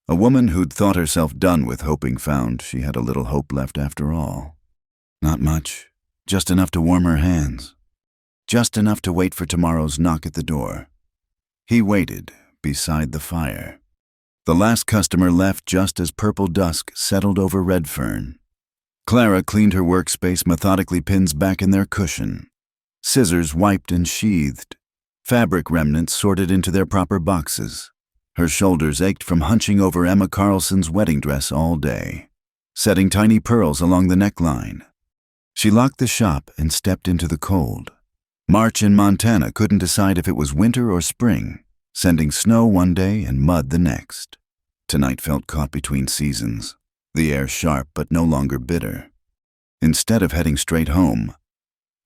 a woman who'd thought herself done with hoping found she had a little hope left after all. Not much, just enough to warm her hands. Just enough to wait for tomorrow's knock at the door. He waited beside the fire. The last customer left just as purple dusk settled over Redfern. Clara cleaned her workspace, methodically, pins back in their cushion. Scissors wiped and sheathed. Fabric remnants sorted into their proper boxes. Her shoulders ached from hunching over Emma Carlson's wedding dress all day, setting tiny pearls along the neckline. She locked the shop and stepped into the cold. March in Montana couldn't decide if it was winter or spring, sending snow one day and mud the next. Tonight felt caught between seasons, the air sharp but no longer bitter. Instead of heading straight home,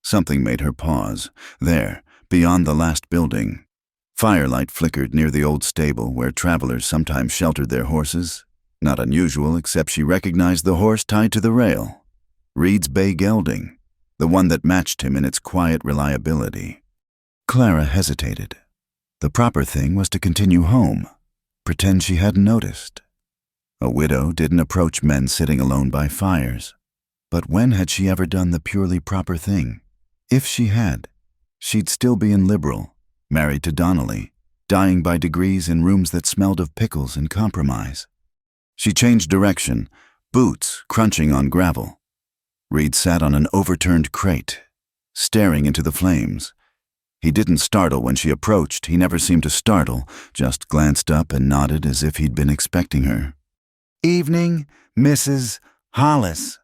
something made her pause. There, beyond the last building, firelight flickered near the old stable where travelers sometimes sheltered their horses. Not unusual, except she recognized the horse tied to the rail. Reed's bay gelding, the one that matched him in its quiet reliability. Clara hesitated. The proper thing was to continue home, pretend she hadn't noticed. A widow didn't approach men sitting alone by fires. But when had she ever done the purely proper thing? If she had, she'd still be in Liberal, married to Donnelly, dying by degrees in rooms that smelled of pickles and compromise. She changed direction, boots crunching on gravel. Reed sat on an overturned crate, staring into the flames. He didn't startle when she approached. He never seemed to startle, just glanced up and nodded as if he'd been expecting her. "Evening, Mrs. Hollis."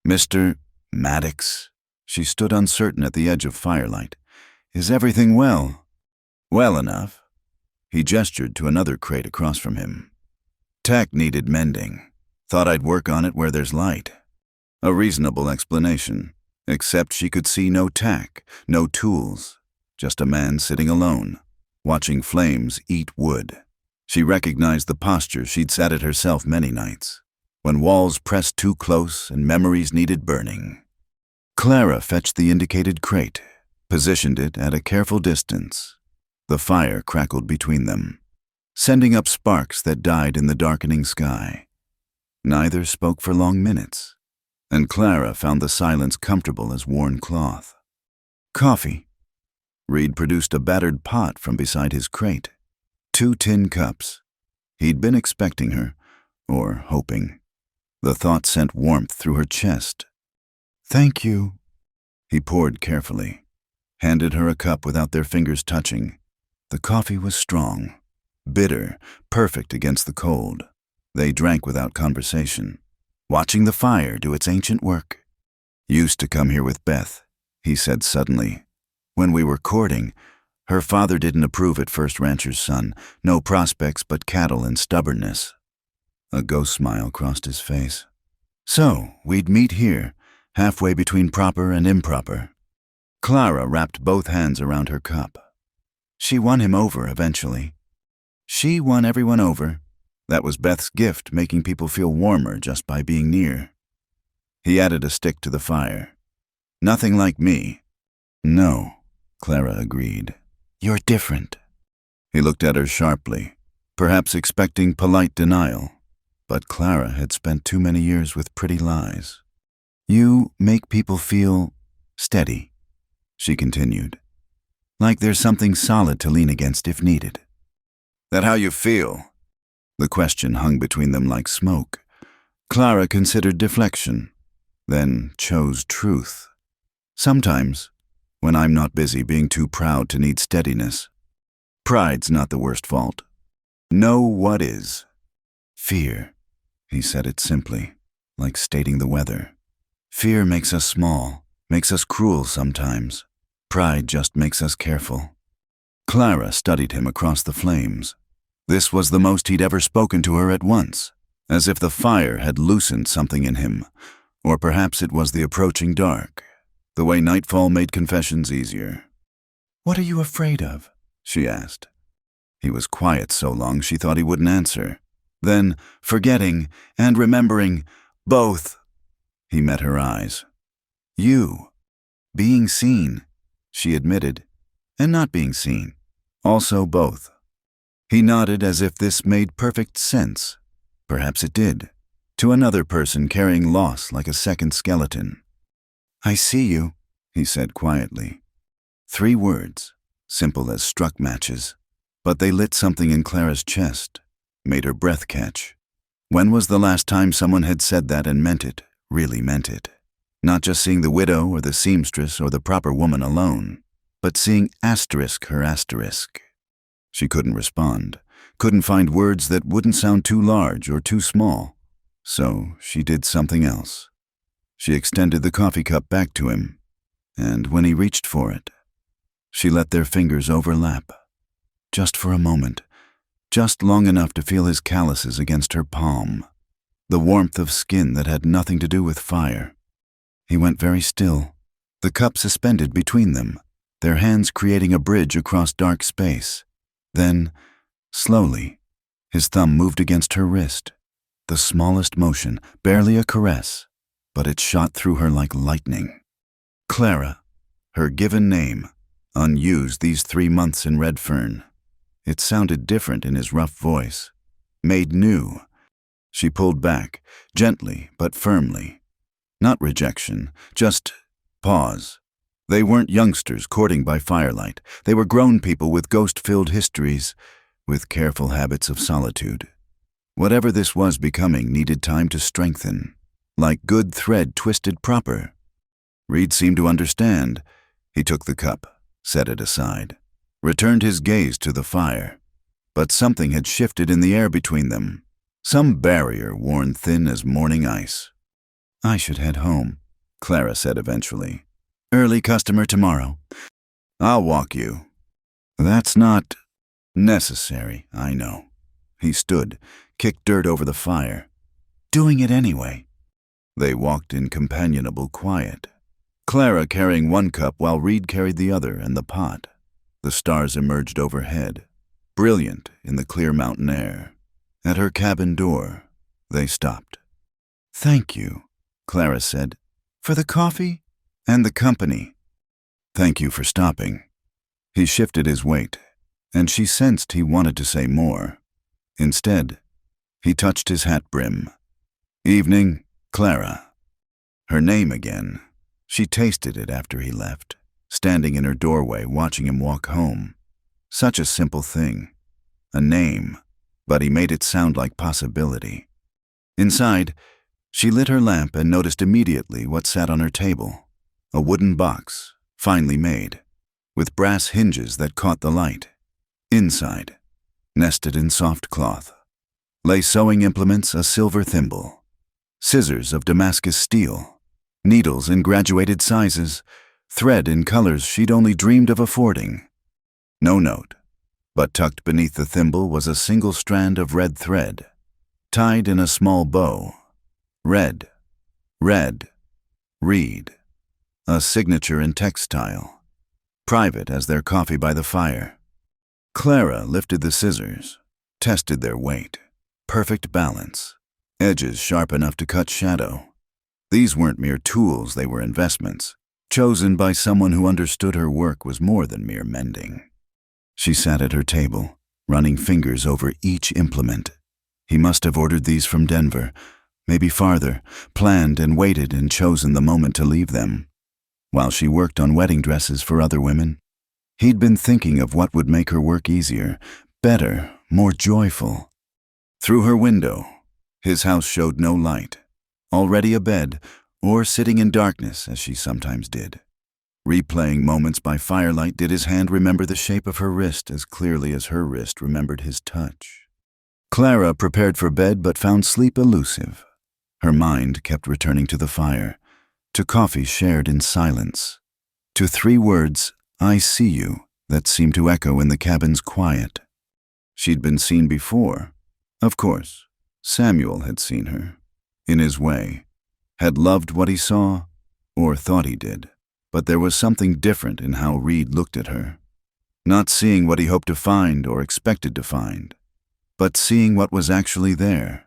"Mr. Maddox?" She stood uncertain at the edge of firelight. "Is everything well?" "Well enough." He gestured to another crate across from him. "Tack needed mending. Thought I'd work on it where there's light." A reasonable explanation, except she could see no tack, no tools, just a man sitting alone, watching flames eat wood. She recognized the posture she'd sat at herself many nights, when walls pressed too close and memories needed burning. Clara fetched the indicated crate, positioned it at a careful distance. The fire crackled between them, sending up sparks that died in the darkening sky. Neither spoke for long minutes, and Clara found the silence comfortable as worn cloth. "Coffee." Reed produced a battered pot from beside his crate. 2 tin cups. He'd been expecting her, or hoping. The thought sent warmth through her chest. "Thank you." He poured carefully, handed her a cup without their fingers touching. The coffee was strong, bitter, perfect against the cold. They drank without conversation, watching the fire do its ancient work. "Used to come here with Beth," he said suddenly. "When we were courting, her father didn't approve at first, rancher's son. No prospects but cattle and stubbornness." A ghost smile crossed his face. "So, we'd meet here, halfway between proper and improper." Clara wrapped both hands around her cup. She won him over eventually. She won everyone over. That was Beth's gift, making people feel warmer just by being near. He added a stick to the fire. "Nothing like me." "No," Clara agreed. "You're different." He looked at her sharply, perhaps expecting polite denial. But Clara had spent too many years with pretty lies. "You make people feel steady," she continued. "Like there's something solid to lean against if needed." "That how you feel?" The question hung between them like smoke. Clara considered deflection, then chose truth. "Sometimes, when I'm not busy being too proud to need steadiness. Pride's not the worst fault. Know what is." "Fear." He said it simply, like stating the weather. "Fear makes us small, makes us cruel sometimes. Pride just makes us careful." Clara studied him across the flames. This was the most he'd ever spoken to her at once, as if the fire had loosened something in him, Or perhaps it was the approaching dark, the way nightfall made confessions easier. "What are you afraid of?" she asked. He was quiet so long she thought he wouldn't answer. Then, forgetting and remembering, both, he met her eyes. "You. Being seen," she admitted, "and not being seen. Also both." He nodded as if this made perfect sense. Perhaps it did. To another person carrying loss like a second skeleton. "I see you," he said quietly. 3 words, simple as struck matches, but they lit something in Clara's chest, made her breath catch. When was the last time someone had said that and meant it, really meant it? Not just seeing the widow or the seamstress or the proper woman alone, but seeing asterisk her asterisk. She couldn't respond, couldn't find words that wouldn't sound too large or too small. So she did something else. She extended the coffee cup back to him, and when he reached for it, she let their fingers overlap. Just for a moment, just long enough to feel his calluses against her palm, the warmth of skin that had nothing to do with fire. He went very still, the cup suspended between them, their hands creating a bridge across dark space. Then, slowly, his thumb moved against her wrist. The smallest motion, barely a caress, but it shot through her like lightning. Clara, her given name, unused these 3 months in Redfern. It sounded different in his rough voice, made new. She pulled back, gently but firmly. Not rejection, just pause. They weren't youngsters courting by firelight. They were grown people with ghost-filled histories, with careful habits of solitude. Whatever this was becoming needed time to strengthen, like good thread twisted proper. Reed seemed to understand. He took the cup, set it aside, returned his gaze to the fire. But something had shifted in the air between them, some barrier worn thin as morning ice. "I should head home," Clara said eventually. "Early customer tomorrow." "I'll walk you." "That's not necessary, I know." He stood, kicked dirt over the fire. "Doing it anyway." They walked in companionable quiet, Clara carrying one cup while Reed carried the other and the pot. The stars emerged overhead, brilliant in the clear mountain air. At her cabin door, they stopped. "Thank you," Clara said, "for the coffee and the company." "Thank you for stopping." He shifted his weight, and she sensed he wanted to say more. Instead, he touched his hat brim. "Evening, Clara." Her name again. She tasted it after he left, standing in her doorway watching him walk home. Such a simple thing. A name, but he made it sound like possibility. Inside, she lit her lamp and noticed immediately what sat on her table. A wooden box, finely made, with brass hinges that caught the light. Inside, nested in soft cloth, lay sewing implements, a silver thimble, scissors of Damascus steel, needles in graduated sizes, thread in colors she'd only dreamed of affording. No note, but tucked beneath the thimble was a single strand of red thread, tied in a small bow. Red, red, Reed. A signature in textile, private as their coffee by the fire. Clara lifted the scissors, tested their weight. Perfect balance, edges sharp enough to cut shadow. These weren't mere tools, they were investments, chosen by someone who understood her work was more than mere mending. She sat at her table, running fingers over each implement. He must have ordered these from Denver, maybe farther, planned and waited and chosen the moment to leave them. While she worked on wedding dresses for other women, he'd been thinking of what would make her work easier, better, more joyful. Through her window, his house showed no light, already abed, or sitting in darkness as she sometimes did. Replaying moments by firelight, did his hand remember the shape of her wrist as clearly as her wrist remembered his touch. Clara prepared for bed but found sleep elusive. Her mind kept returning to the fire, to coffee shared in silence, to 3 words, "I see you," that seemed to echo in the cabin's quiet. She'd been seen before. Of course, Samuel had seen her, in his way, had loved what he saw, or thought he did. But there was something different in how Reed looked at her. Not seeing what he hoped to find or expected to find, but seeing what was actually there.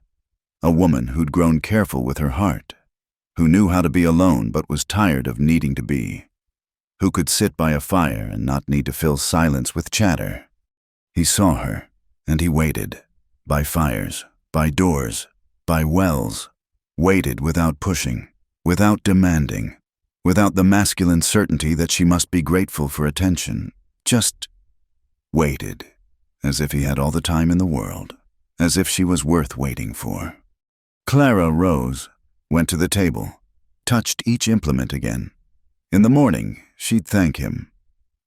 A woman who'd grown careful with her heart, who knew how to be alone but was tired of needing to be, who could sit by a fire and not need to fill silence with chatter. He saw her, and he waited, by fires, by doors, by wells, waited without pushing, without demanding, without the masculine certainty that she must be grateful for attention, just waited, as if he had all the time in the world, as if she was worth waiting for. Clara rose, went to the table, touched each implement again. In the morning, she'd thank him.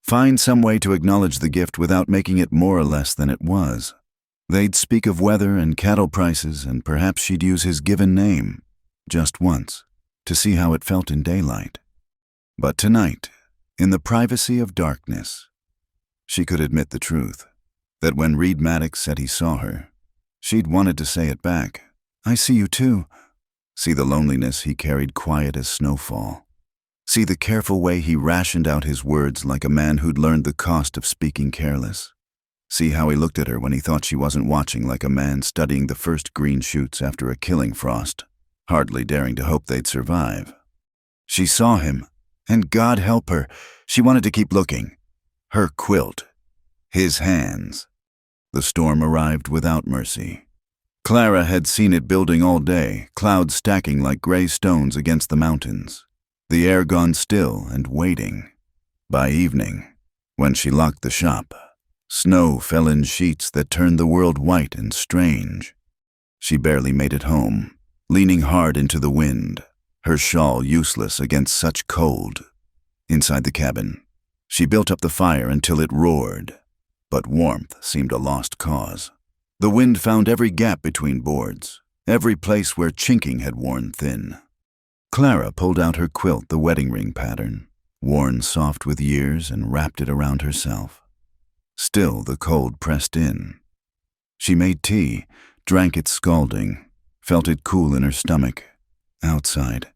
Find some way to acknowledge the gift without making it more or less than it was. They'd speak of weather and cattle prices, and perhaps she'd use his given name, just once, to see how it felt in daylight. But tonight, in the privacy of darkness, she could admit the truth, that when Reed Maddox said he saw her, she'd wanted to say it back. I see you too. See the loneliness he carried quiet as snowfall. See the careful way he rationed out his words like a man who'd learned the cost of speaking careless. See how he looked at her when he thought she wasn't watching like a man studying the first green shoots after a killing frost, hardly daring to hope they'd survive. She saw him, and God help her, she wanted to keep looking. Her quilt. His hands. The storm arrived without mercy. Clara had seen it building all day, clouds stacking like gray stones against the mountains. The air gone still and waiting. By evening, when she locked the shop, snow fell in sheets that turned the world white and strange. She barely made it home, leaning hard into the wind, her shawl useless against such cold. Inside the cabin, she built up the fire until it roared, but warmth seemed a lost cause. The wind found every gap between boards, every place where chinking had worn thin. Clara pulled out her quilt, the wedding ring pattern, worn soft with years, and wrapped it around herself. Still the cold pressed in. She made tea, drank it scalding, felt it cool in her stomach. Outside,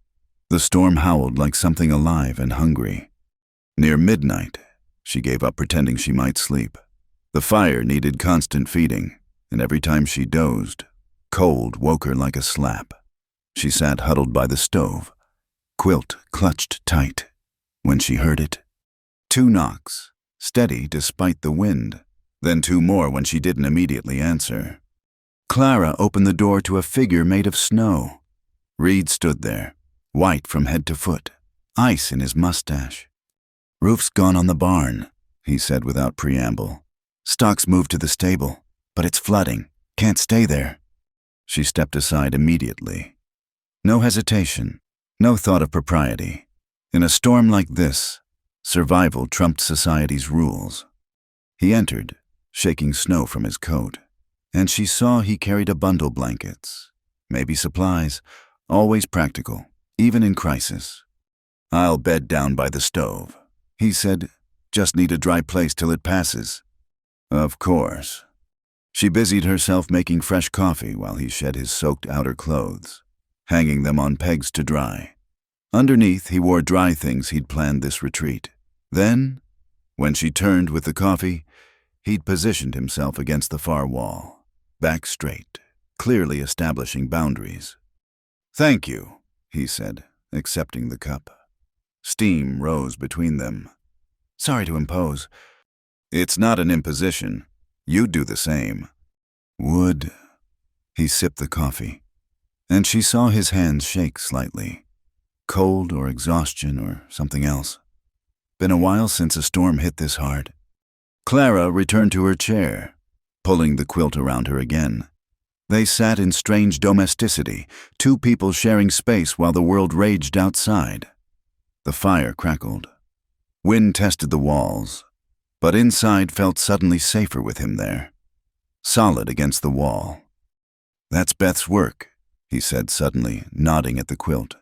the storm howled like something alive and hungry. Near midnight, she gave up pretending she might sleep. The fire needed constant feeding, and every time she dozed, cold woke her like a slap. She sat huddled by the stove, quilt clutched tight, when she heard it. 2 knocks, steady despite the wind, then 2 more when she didn't immediately answer. Clara opened the door to a figure made of snow. Reed stood there, white from head to foot, ice in his mustache. Roof's gone on the barn, he said without preamble. Stock's moved to the stable, but it's flooding, can't stay there. She stepped aside immediately. No hesitation, no thought of propriety. In a storm like this, survival trumped society's rules. He entered, shaking snow from his coat, and she saw he carried a bundle of blankets, maybe supplies, always practical, even in crisis. I'll bed down by the stove, he said, just need a dry place till it passes. Of course. She busied herself making fresh coffee while he shed his soaked outer clothes, hanging them on pegs to dry. Underneath, he wore dry things he'd planned this retreat. Then, when she turned with the coffee, he'd positioned himself against the far wall, back straight, clearly establishing boundaries. Thank you, he said, accepting the cup. Steam rose between them. Sorry to impose. It's not an imposition. You'd do the same. Would. He sipped the coffee, and she saw his hands shake slightly. Cold or exhaustion or something else. Been a while since a storm hit this hard. Clara returned to her chair, pulling the quilt around her again. They sat in strange domesticity, 2 people sharing space while the world raged outside. The fire crackled. Wind tested the walls, but inside felt suddenly safer with him there, solid against the wall. That's Beth's work, he said suddenly, nodding at the quilt.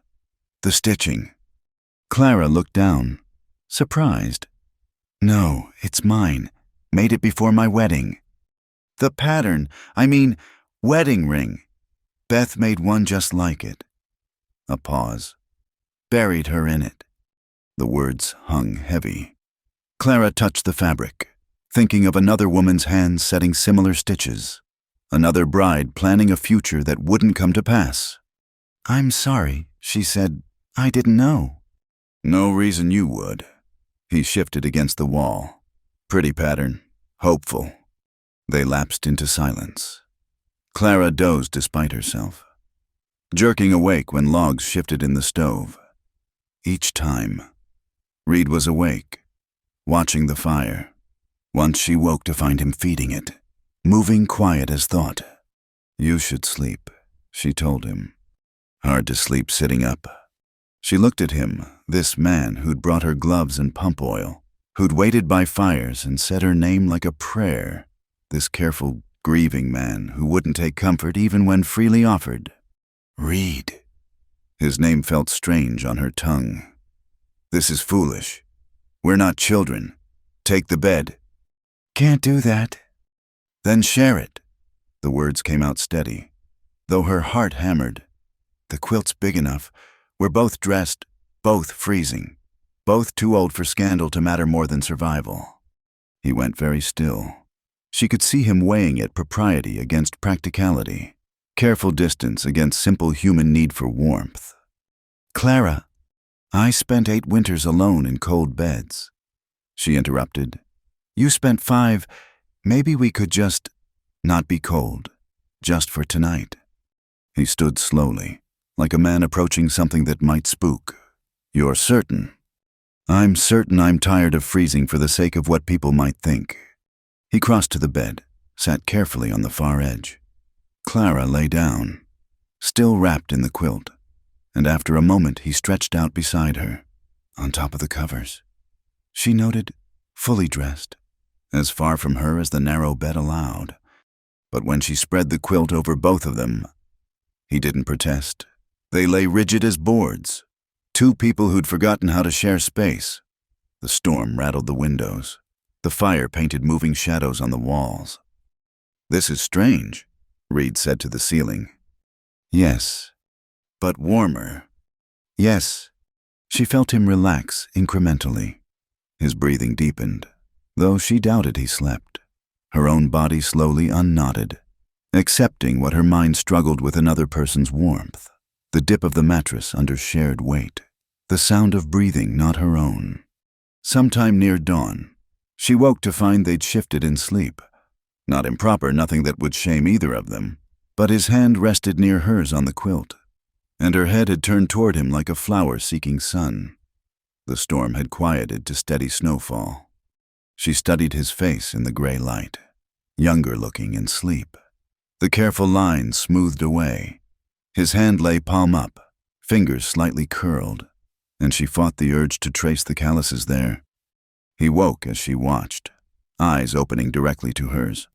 The stitching. Clara looked down, surprised. No, it's mine. Made it before my wedding. The pattern, wedding ring. Beth made one just like it. A pause. Buried her in it. The words hung heavy. Clara touched the fabric, thinking of another woman's hands setting similar stitches. Another bride planning a future that wouldn't come to pass. "I'm sorry," she said. "I didn't know." "No reason you would." He shifted against the wall. Pretty pattern. Hopeful. They lapsed into silence. Clara dozed despite herself, jerking awake when logs shifted in the stove. Each time, Reed was awake, watching the fire. Once she woke to find him feeding it, moving quiet as thought. "You should sleep," she told him. Hard to sleep sitting up. She looked at him, this man who'd brought her gloves and pump oil, who'd waited by fires and said her name like a prayer, this careful, grieving man who wouldn't take comfort even when freely offered. Reed. His name felt strange on her tongue. "This is foolish. We're not children. Take the bed." "Can't do that." "Then share it." The words came out steady, though her heart hammered. "The quilt's big enough. We're both dressed, both freezing, both too old for scandal to matter more than survival." He went very still. She could see him weighing it propriety against practicality, careful distance against simple human need for warmth. "Clara, I spent 8 winters alone in cold beds." She interrupted. "You spent 5. Maybe we could just not be cold, just for tonight." He stood slowly, like a man approaching something that might spook. "You're certain?" "I'm certain I'm tired of freezing for the sake of what people might think." He crossed to the bed, sat carefully on the far edge. Clara lay down, still wrapped in the quilt, and after a moment he stretched out beside her, on top of the covers. She noted, fully dressed, as far from her as the narrow bed allowed. But when she spread the quilt over both of them, he didn't protest. They lay rigid as boards, 2 people who'd forgotten how to share space. The storm rattled the windows. The fire painted moving shadows on the walls. "This is strange," Reed said to the ceiling. "Yes, but warmer." "Yes." She felt him relax incrementally. His breathing deepened, though she doubted he slept. Her own body slowly unknotted, accepting what her mind struggled with another person's warmth. The dip of the mattress under shared weight. The sound of breathing not her own. Sometime near dawn, she woke to find they'd shifted in sleep. Not improper, nothing that would shame either of them, but his hand rested near hers on the quilt, and her head had turned toward him like a flower seeking sun. The storm had quieted to steady snowfall. She studied his face in the gray light, younger looking in sleep. The careful lines smoothed away. His hand lay palm up, fingers slightly curled, and she fought the urge to trace the calluses there. He woke as she watched, eyes opening directly to hers.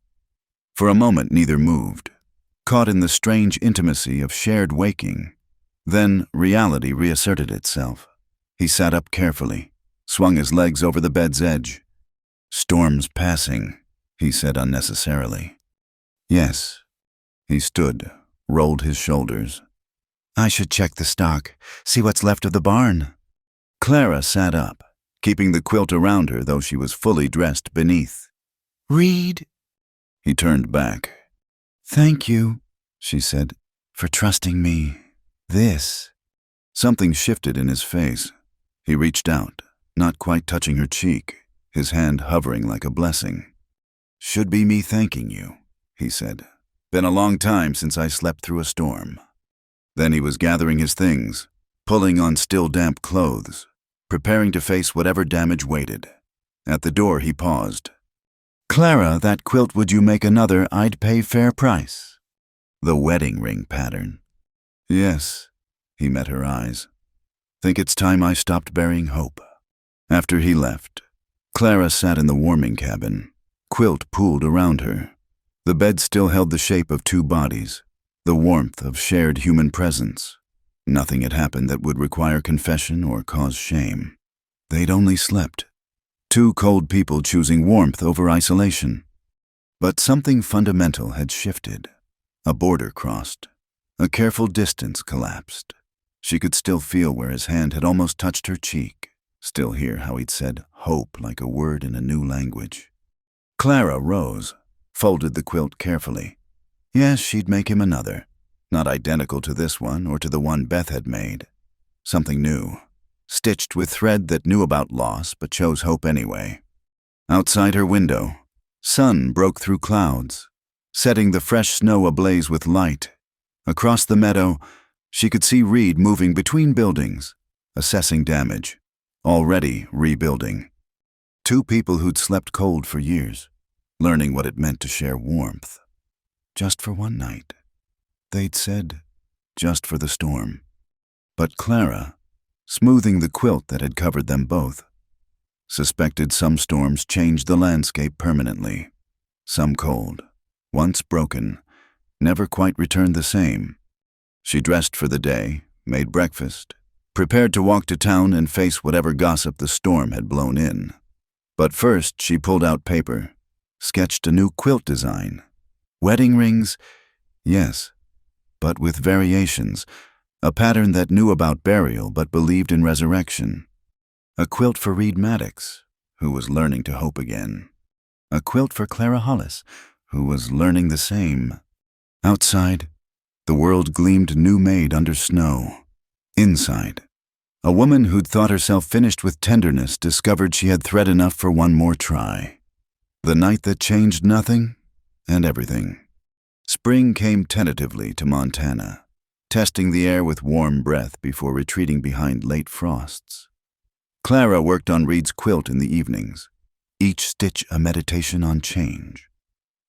For a moment neither moved, caught in the strange intimacy of shared waking. Then reality reasserted itself. He sat up carefully, swung his legs over the bed's edge. "Storm's passing," he said unnecessarily. "Yes." He stood, rolled his shoulders. "I should check the stock, see what's left of the barn." Clara sat up, keeping the quilt around her though she was fully dressed beneath. "Reed." He turned back. "Thank you," she said, "for trusting me. This." Something shifted in his face. He reached out, not quite touching her cheek, his hand hovering like a blessing. "Should be me thanking you," he said. "Been a long time since I slept through a storm." Then he was gathering his things, pulling on still damp clothes, preparing to face whatever damage waited. At the door he paused. "Clara, that quilt would you make another I'd pay fair price." The wedding ring pattern. "Yes," he met her eyes. "Think it's time I stopped burying hope." After he left, Clara sat in the warming cabin, quilt pooled around her. The bed still held the shape of 2 bodies, the warmth of shared human presence. Nothing had happened that would require confession or cause shame. They'd only slept. 2 cold people choosing warmth over isolation. But something fundamental had shifted. A border crossed. A careful distance collapsed. She could still feel where his hand had almost touched her cheek, still hear how he'd said hope like a word in a new language. Clara rose, folded the quilt carefully. Yes, she'd make him another, not identical to this one or to the one Beth had made. Something new, stitched with thread that knew about loss but chose hope anyway. Outside her window, sun broke through clouds, setting the fresh snow ablaze with light. Across the meadow, she could see Reed moving between buildings, assessing damage, already rebuilding. Two people who'd slept cold for years, learning what it meant to share warmth. Just for one night. They'd said, just for the storm. But Clara, smoothing the quilt that had covered them both, suspected some storms changed the landscape permanently. Some cold, once broken, never quite returned the same. She dressed for the day, made breakfast, prepared to walk to town and face whatever gossip the storm had blown in. But first she pulled out paper, sketched a new quilt design. Wedding rings? Yes, but with variations, a pattern that knew about burial but believed in resurrection. A quilt for Reed Maddox, who was learning to hope again. A quilt for Clara Hollis, who was learning the same. Outside, the world gleamed new-made under snow. Inside, a woman who'd thought herself finished with tenderness discovered she had thread enough for one more try. The night that changed nothing and everything. Spring came tentatively to Montana, testing the air with warm breath before retreating behind late frosts. Clara worked on Reed's quilt in the evenings, each stitch a meditation on change.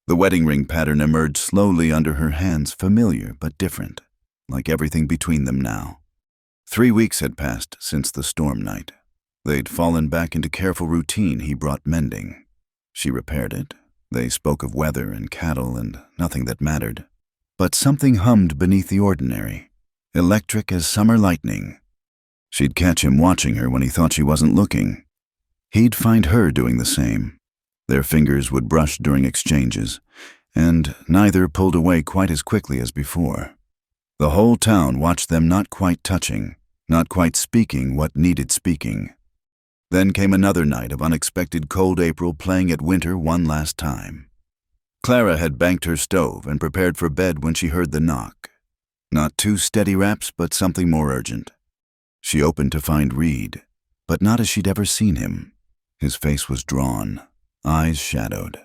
The wedding ring pattern emerged slowly under her hands, familiar but different, like everything between them now. 3 weeks had passed since the storm night. They'd fallen back into careful routine he brought mending. She repaired it. They spoke of weather and cattle and nothing that mattered. But something hummed beneath the ordinary, electric as summer lightning. She'd catch him watching her when he thought she wasn't looking. He'd find her doing the same. Their fingers would brush during exchanges, and neither pulled away quite as quickly as before. The whole town watched them not quite touching, not quite speaking what needed speaking. Then came another night of unexpected cold April playing at winter one last time. Clara had banked her stove and prepared for bed when she heard the knock. Not 2 steady raps, but something more urgent. She opened to find Reed, but not as she'd ever seen him. His face was drawn, eyes shadowed.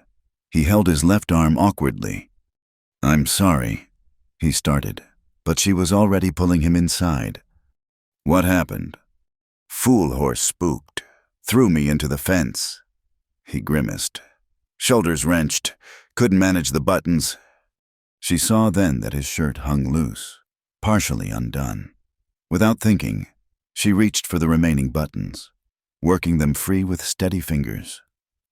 He held his left arm awkwardly. "I'm sorry," he started, but she was already pulling him inside. "What happened?" "Fool horse spooked. Threw me into the fence." He grimaced. Shoulders wrenched. Couldn't manage the buttons. She saw then that his shirt hung loose, partially undone. Without thinking, she reached for the remaining buttons, working them free with steady fingers.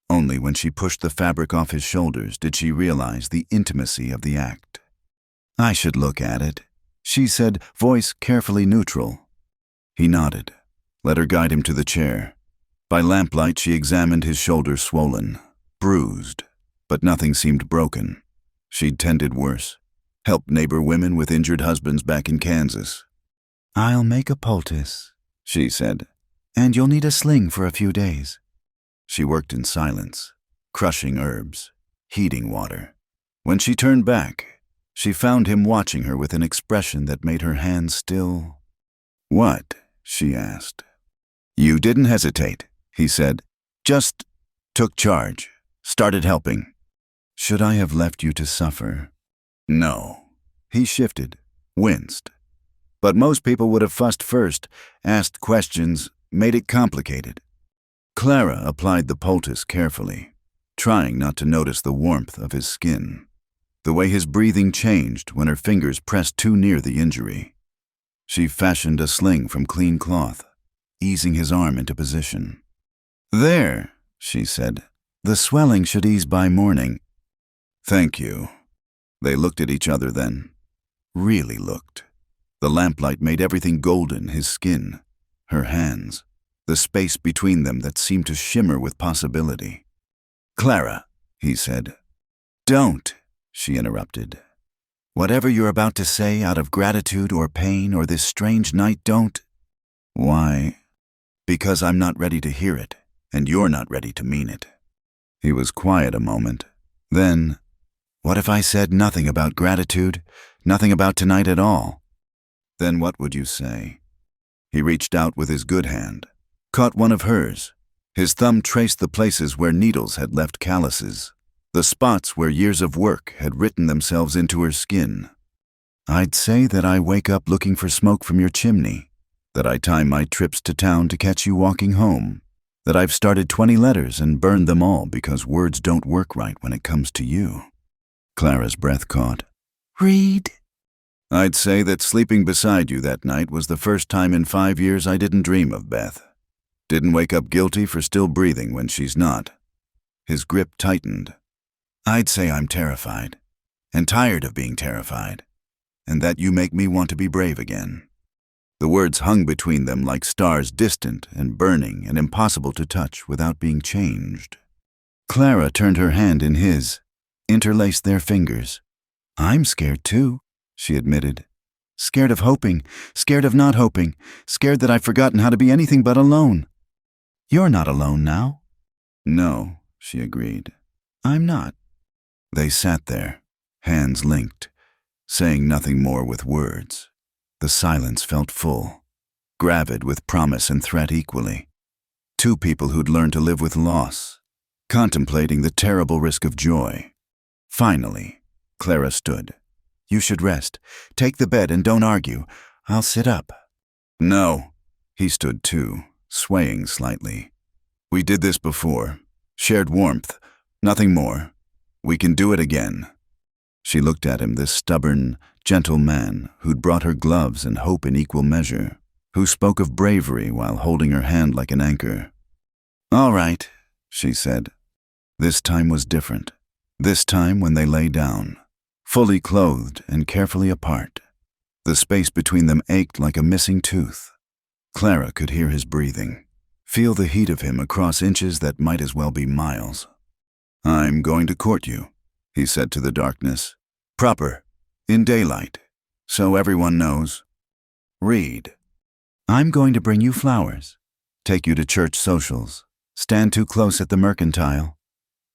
Only when she pushed the fabric off his shoulders did she realize the intimacy of the act. "I should look at it," she said, voice carefully neutral. He nodded, let her guide him to the chair. By lamplight she examined his shoulder swollen, bruised, but nothing seemed broken. She'd tended worse, helped neighbor women with injured husbands back in Kansas. "I'll make a poultice," she said, "and you'll need a sling for a few days." She worked in silence, crushing herbs, heating water. When she turned back, she found him watching her with an expression that made her hands still. "What?" she asked. "You didn't hesitate," he said. "Just took charge, started helping." "Should I have left you to suffer?" "No." He shifted, winced. "But most people would have fussed first, asked questions, made it complicated." Clara applied the poultice carefully, trying not to notice the warmth of his skin, the way his breathing changed when her fingers pressed too near the injury. She fashioned a sling from clean cloth, easing his arm into position. "There," she said. "The swelling should ease by morning." "Thank you." They looked at each other then. Really looked. The lamplight made everything golden, his skin, her hands, the space between them that seemed to shimmer with possibility. "Clara," he said. "Don't," she interrupted. Whatever you're about to say out of gratitude or pain or this strange night, don't. Why? Because I'm not ready to hear it, and you're not ready to mean it. He was quiet a moment. Then, what if I said nothing about gratitude, nothing about tonight at all? Then what would you say? He reached out with his good hand, caught one of hers. His thumb traced the places where needles had left calluses, the spots where years of work had written themselves into her skin. I'd say that I wake up looking for smoke from your chimney, that I time my trips to town to catch you walking home, that I've started 20 letters and burned them all because words don't work right when it comes to you. Clara's breath caught. Read. I'd say that sleeping beside you that night was the first time in 5 years I didn't dream of Beth. Didn't wake up guilty for still breathing when she's not. His grip tightened. I'd say I'm terrified, and tired of being terrified, and that you make me want to be brave again. The words hung between them like stars, distant and burning and impossible to touch without being changed. Clara turned her hand in his, interlaced their fingers. I'm scared too, she admitted. Scared of hoping, scared of not hoping, scared that I've forgotten how to be anything but alone. You're not alone now. No, she agreed. I'm not. They sat there, hands linked, saying nothing more with words. The silence felt full, gravid with promise and threat equally. Two people who'd learned to live with loss, contemplating the terrible risk of joy. Finally, Clara stood. You should rest. Take the bed and don't argue. I'll sit up. No. He stood too, swaying slightly. We did this before. Shared warmth. Nothing more. We can do it again. She looked at him, this stubborn, gentle man who'd brought her gloves and hope in equal measure, who spoke of bravery while holding her hand like an anchor. All right, she said. This time was different. This time when they lay down, fully clothed and carefully apart. The space between them ached like a missing tooth. Clara could hear his breathing, feel the heat of him across inches that might as well be miles. I'm going to court you, he said to the darkness. Proper, in daylight, so everyone knows. Read. I'm going to bring you flowers, take you to church socials, stand too close at the mercantile.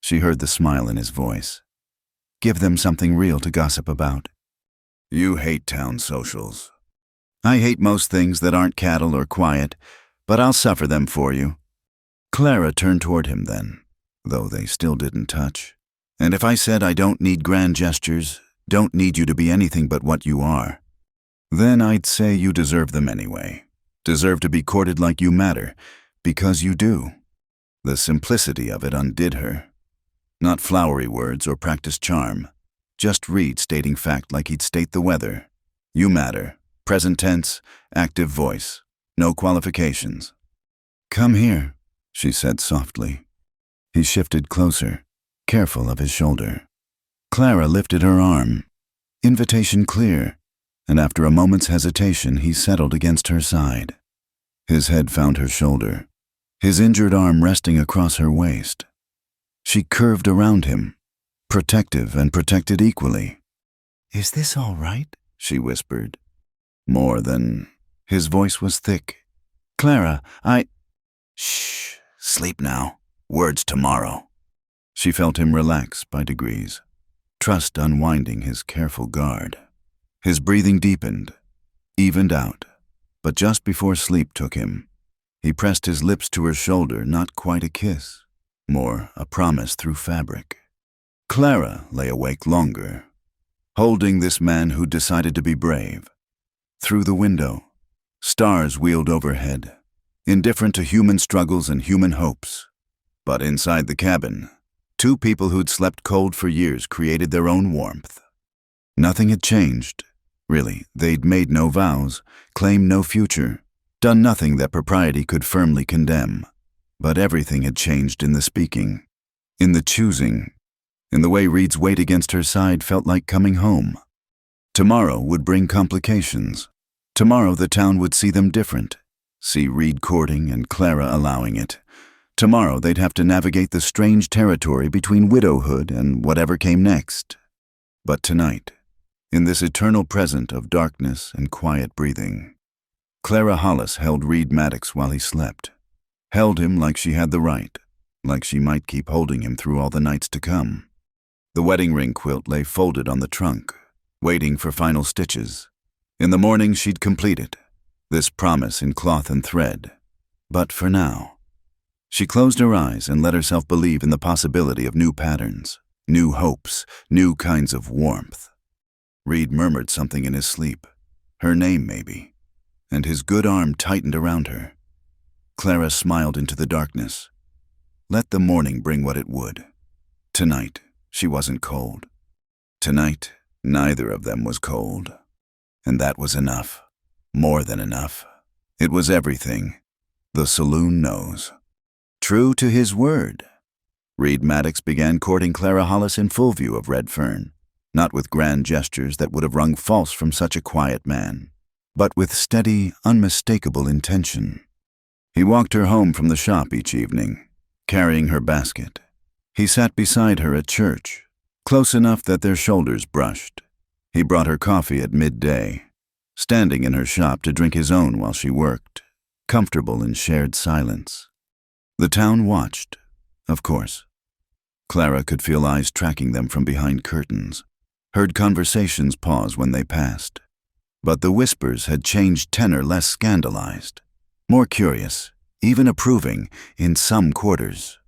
She heard the smile in his voice. Give them something real to gossip about. You hate town socials. I hate most things that aren't cattle or quiet, but I'll suffer them for you. Clara turned toward him then, though they still didn't touch. And if I said I don't need grand gestures, don't need you to be anything but what you are, then I'd say you deserve them anyway. Deserve to be courted like you matter, because you do. The simplicity of it undid her. Not flowery words or practiced charm. Just Reed stating fact like he'd state the weather. You matter. Present tense, active voice. No qualifications. Come here, she said softly. He shifted closer, careful of his shoulder. Clara lifted her arm, invitation clear, and after a moment's hesitation he settled against her side. His head found her shoulder, his injured arm resting across her waist. She curved around him, protective and protected equally. Is this all right? She whispered. More than... His voice was thick. Clara, Shh, sleep now. Words tomorrow. She felt him relax by degrees, trust unwinding his careful guard. His breathing deepened, evened out, but just before sleep took him, he pressed his lips to her shoulder, not quite a kiss, more a promise through fabric. Clara lay awake longer, holding this man who decided to be brave. Through the window, stars wheeled overhead, indifferent to human struggles and human hopes. But inside the cabin, two people who'd slept cold for years created their own warmth. Nothing had changed. Really, they'd made no vows, claimed no future, done nothing that propriety could firmly condemn. But everything had changed in the speaking, in the choosing, in the way Reed's weight against her side felt like coming home. Tomorrow would bring complications. Tomorrow the town would see them different, see Reed courting and Clara allowing it. Tomorrow they'd have to navigate the strange territory between widowhood and whatever came next. But tonight, in this eternal present of darkness and quiet breathing. Clara Hollis held Reed Maddox while he slept, held him like she had the right, like she might keep holding him through all the nights to come. The wedding ring quilt lay folded on the trunk, waiting for final stitches. In the morning she'd complete it, this promise in cloth and thread. But for now, she closed her eyes and let herself believe in the possibility of new patterns, new hopes, new kinds of warmth. Reed murmured something in his sleep, her name maybe, and his good arm tightened around her. Clara smiled into the darkness. Let the morning bring what it would. Tonight, she wasn't cold. Tonight, neither of them was cold. And that was enough. More than enough. It was everything. The saloon knows. True to his word, Reed Maddox began courting Clara Hollis in full view of Redfern, not with grand gestures that would have rung false from such a quiet man, but with steady, unmistakable intention. He walked her home from the shop each evening, carrying her basket. He sat beside her at church, close enough that their shoulders brushed. He brought her coffee at midday, standing in her shop to drink his own while she worked, comfortable in shared silence. The town watched, of course. Clara could feel eyes tracking them from behind curtains, heard conversations pause when they passed. But the whispers had changed tenor, less scandalized, more curious, even approving in some quarters.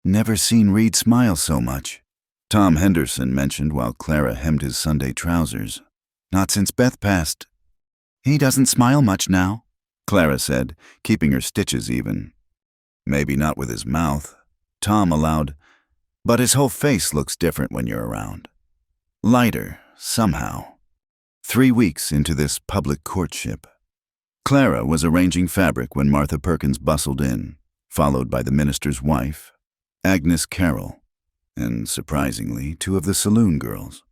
Never seen Reed smile so much, Tom Henderson mentioned while Clara hemmed his Sunday trousers. Not since Beth passed. He doesn't smile much now, Clara said, keeping her stitches even. Maybe not with his mouth, Tom allowed, but his whole face looks different when you're around. Lighter, somehow. 3 weeks into this public courtship. Clara was arranging fabric when Martha Perkins bustled in, followed by the minister's wife, Agnes Carroll, and, surprisingly, 2 of the saloon girls,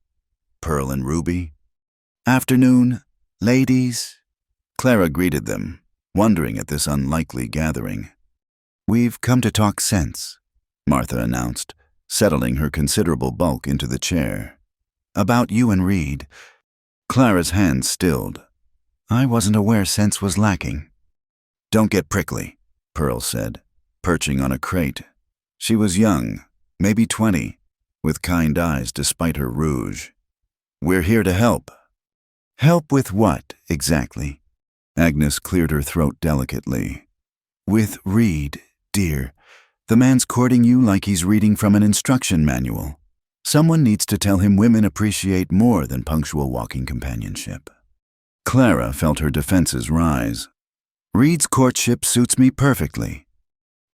Pearl and Ruby. Afternoon, ladies. Clara greeted them, wondering at this unlikely gathering. We've come to talk sense, Martha announced, settling her considerable bulk into the chair. About you and Reed. Clara's hands stilled. I wasn't aware sense was lacking. Don't get prickly, Pearl said, perching on a crate. She was young, maybe 20, with kind eyes despite her rouge. We're here to help. Help with what, exactly? Agnes cleared her throat delicately. With Reed, dear. The man's courting you like he's reading from an instruction manual. Someone needs to tell him women appreciate more than punctual walking companionship. Clara felt her defenses rise. Reed's courtship suits me perfectly.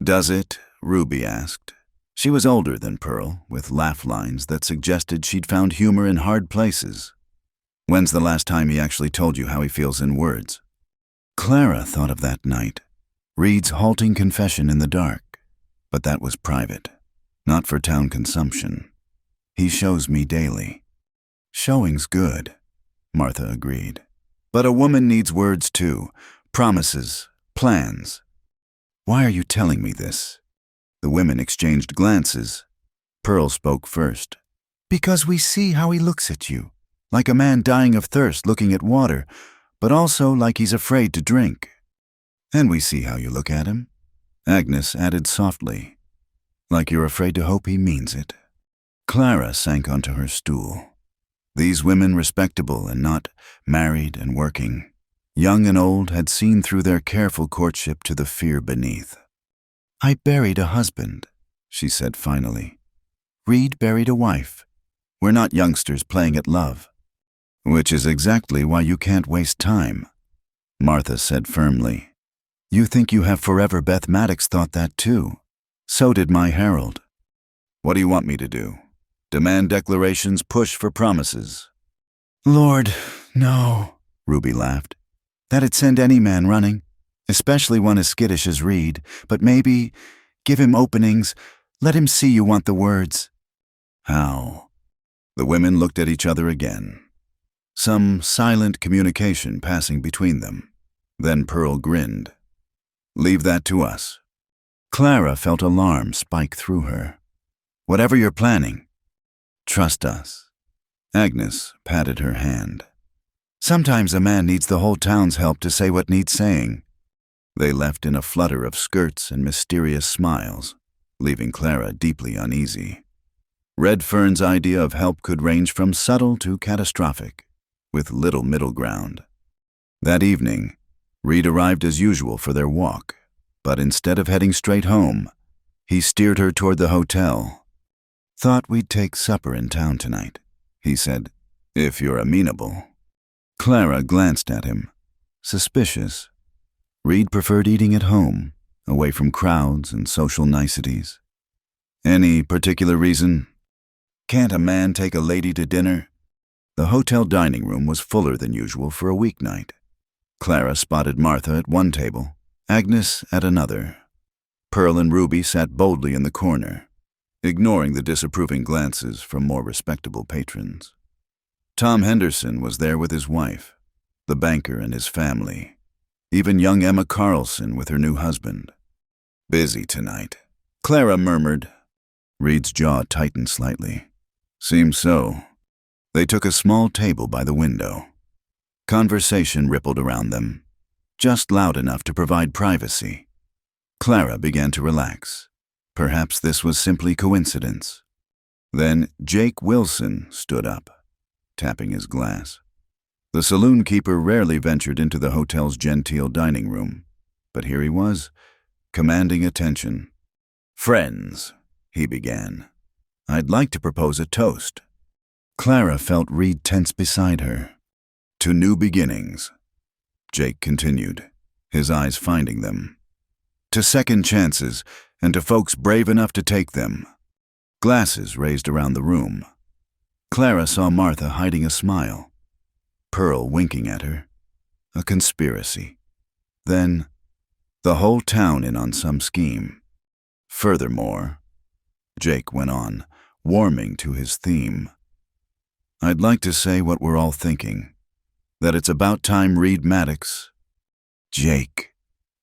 Does it? Ruby asked. She was older than Pearl, with laugh lines that suggested she'd found humor in hard places. When's the last time he actually told you how he feels in words? Clara thought of that night, Reed's halting confession in the dark, but that was private, not for town consumption. He shows me daily. Showing's good, Martha agreed. But a woman needs words too, promises, plans. Why are you telling me this? The women exchanged glances. Pearl spoke first. Because we see how he looks at you, like a man dying of thirst looking at water, but also like he's afraid to drink. And we see how you look at him, Agnes added softly, like you're afraid to hope he means it. Clara sank onto her stool. These women, respectable and not married and working, young and old, had seen through their careful courtship to the fear beneath. I buried a husband, she said finally. Reed buried a wife. We're not youngsters playing at love. Which is exactly why you can't waste time, Martha said firmly. You think you have forever. Beth Maddox thought that too. So did my Harold. What do you want me to do? Demand declarations, push for promises? Lord, no, Ruby laughed. That'd send any man running, especially one as skittish as Reed, but maybe give him openings, let him see you want the words. How? The women looked at each other again. Some silent communication passing between them. Then Pearl grinned. Leave that to us. Clara felt alarm spike through her. Whatever you're planning, trust us. Agnes patted her hand. Sometimes a man needs the whole town's help to say what needs saying. They left in a flutter of skirts and mysterious smiles, leaving Clara deeply uneasy. Redfern's idea of help could range from subtle to catastrophic, with little middle ground. That evening, Reed arrived as usual for their walk, but instead of heading straight home, he steered her toward the hotel. "Thought we'd take supper in town tonight," he said, "if you're amenable." Clara glanced at him, suspicious. Reed preferred eating at home, away from crowds and social niceties. "Any particular reason? Can't a man take a lady to dinner?" The hotel dining room was fuller than usual for a weeknight. Clara spotted Martha at one table, Agnes at another. Pearl and Ruby sat boldly in the corner, ignoring the disapproving glances from more respectable patrons. Tom Henderson was there with his wife, the banker and his family, even young Emma Carlson with her new husband. "Busy tonight," Clara murmured. Reed's jaw tightened slightly. "Seems so." They took a small table by the window. Conversation rippled around them, just loud enough to provide privacy. Clara began to relax. Perhaps this was simply coincidence. Then Jake Wilson stood up, tapping his glass. The saloon keeper rarely ventured into the hotel's genteel dining room, but here he was, commanding attention. "Friends," he began, "I'd like to propose a toast." Clara felt Reed tense beside her. "To new beginnings," Jake continued, his eyes finding them. "To second chances, and to folks brave enough to take them." Glasses raised around the room. Clara saw Martha hiding a smile, Pearl winking at her. A conspiracy. Then, the whole town in on some scheme. "Furthermore," Jake went on, warming to his theme, "I'd like to say what we're all thinking, that it's about time Reed Maddox—" "Jake,"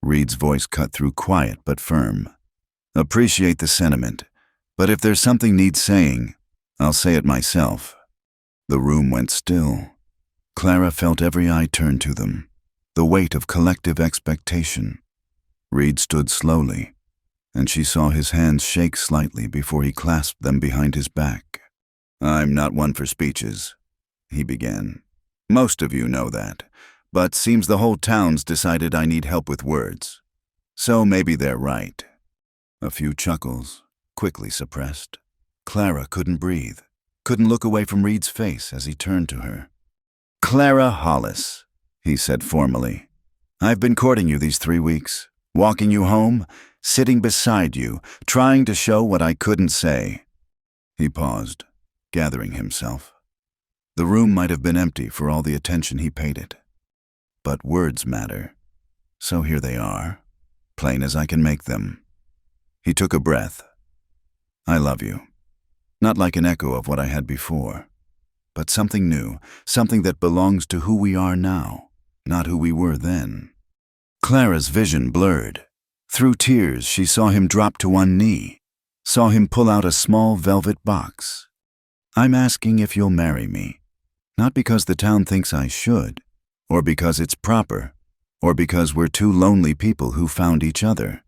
Reed's voice cut through quiet but firm. "Appreciate the sentiment, but if there's something needs saying, I'll say it myself." The room went still. Clara felt every eye turn to them, the weight of collective expectation. Reed stood slowly, and she saw his hands shake slightly before he clasped them behind his back. "I'm not one for speeches," he began. "Most of you know that, but seems the whole town's decided I need help with words. So maybe they're right." A few chuckles, quickly suppressed. Clara couldn't breathe, couldn't look away from Reed's face as he turned to her. "Clara Hollis," he said formally, "I've been courting you these 3 weeks, walking you home, sitting beside you, trying to show what I couldn't say." He paused, gathering himself. The room might have been empty for all the attention he paid it. But words matter. So here they are, plain as I can make them. He took a breath. "I love you." Not like an echo of what I had before, but something new, something that belongs to who we are now, not who we were then. Clara's vision blurred. Through tears, she saw him drop to one knee, saw him pull out a small velvet box. "I'm asking if you'll marry me, not because the town thinks I should, or because it's proper, or because we're two lonely people who found each other,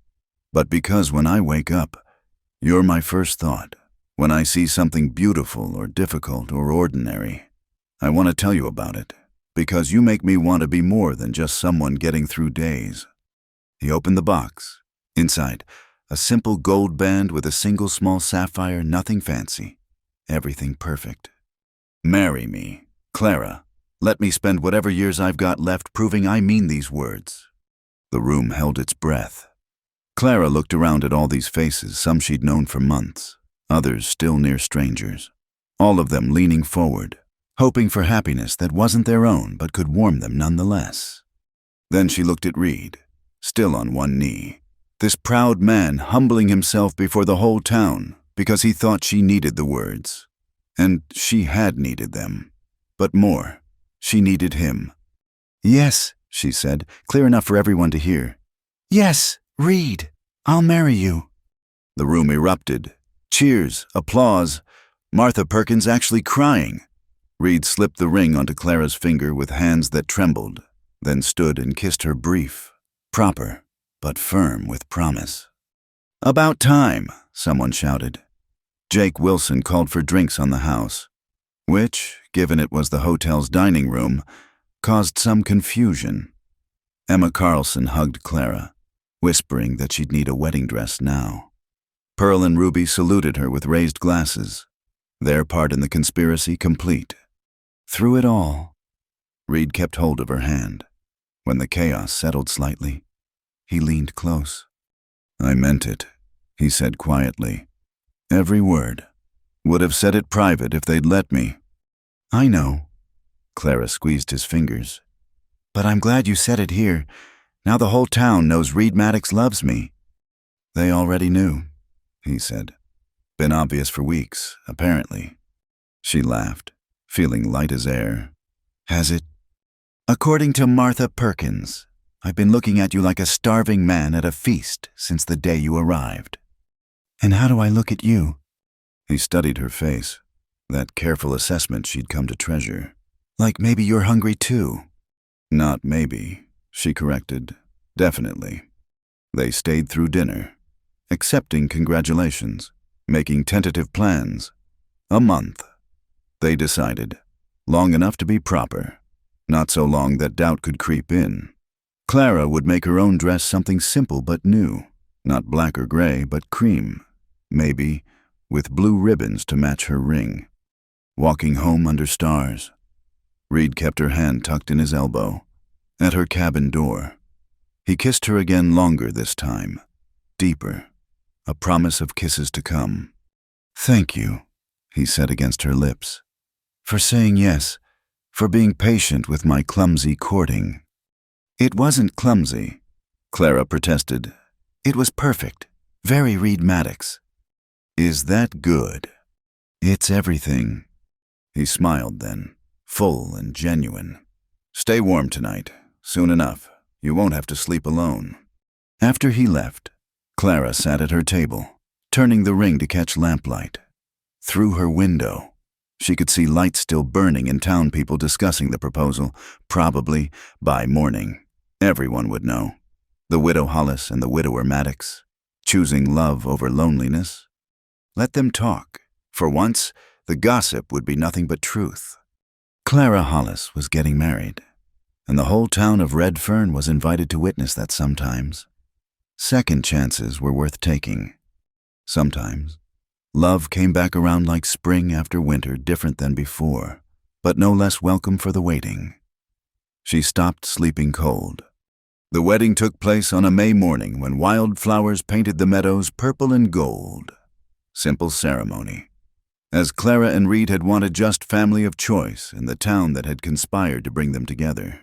but because when I wake up, you're my first thought. When I see something beautiful or difficult or ordinary, I want to tell you about it, because you make me want to be more than just someone getting through days." He opened the box. Inside, a simple gold band with a single small sapphire, nothing fancy. Everything perfect. "Marry me, Clara. Let me spend whatever years I've got left proving I mean these words." The room held its breath. Clara looked around at all these faces, some she'd known for months, others still near strangers, all of them leaning forward, hoping for happiness that wasn't their own but could warm them nonetheless. Then she looked at Reed, still on one knee, this proud man humbling himself before the whole town because he thought she needed the words. And she had needed them. But more, she needed him. "Yes," she said, clear enough for everyone to hear. "Yes, Reed, I'll marry you." The room erupted. Cheers, applause, Martha Perkins actually crying. Reed slipped the ring onto Clara's finger with hands that trembled, then stood and kissed her brief, proper, but firm with promise. "About time," someone shouted. Jake Wilson called for drinks on the house, which, given it was the hotel's dining room, caused some confusion. Emma Carlson hugged Clara, whispering that she'd need a wedding dress now. Pearl and Ruby saluted her with raised glasses, their part in the conspiracy complete. Through it all, Reed kept hold of her hand. When the chaos settled slightly, he leaned close. "I meant it," he said quietly. "Every word. Would have said it private if they'd let me." "I know." Clara squeezed his fingers. "But I'm glad you said it here. Now the whole town knows Reed Maddox loves me." "They already knew," he said. "Been obvious for weeks, apparently." She laughed, feeling light as air. "Has it?" "According to Martha Perkins, I've been looking at you like a starving man at a feast since the day you arrived." "And how do I look at you?" He studied her face, that careful assessment she'd come to treasure. "Like maybe you're hungry too." "Not maybe," she corrected. "Definitely." They stayed through dinner, accepting congratulations, making tentative plans. A month. They decided. Long enough to be proper, not so long that doubt could creep in. Clara would make her own dress something simple but new, not black or gray, but cream, maybe, with blue ribbons to match her ring. Walking home under stars. Reed kept her hand tucked in his elbow, at her cabin door. He kissed her again longer this time, deeper, a promise of kisses to come. "Thank you," he said against her lips, "for saying yes, for being patient with my clumsy courting." "It wasn't clumsy," Clara protested. "It was perfect, very Reed Maddox." "Is that good?" "It's everything." He smiled then, full and genuine. "Stay warm tonight. Soon enough. You won't have to sleep alone." After he left, Clara sat at her table, turning the ring to catch lamplight. Through her window, she could see lights still burning and town people discussing the proposal. Probably, by morning, everyone would know. The widow Hollis and the widower Maddox, choosing love over loneliness. Let them talk. For once, the gossip would be nothing but truth. Clara Hollis was getting married, and the whole town of Redfern was invited to witness that sometimes. Second chances were worth taking. Sometimes, love came back around like spring after winter, different than before, but no less welcome for the waiting. She stopped sleeping cold. The wedding took place on a May morning when wildflowers painted the meadows purple and gold. Simple ceremony. As Clara and Reed had wanted just family of choice in the town that had conspired to bring them together.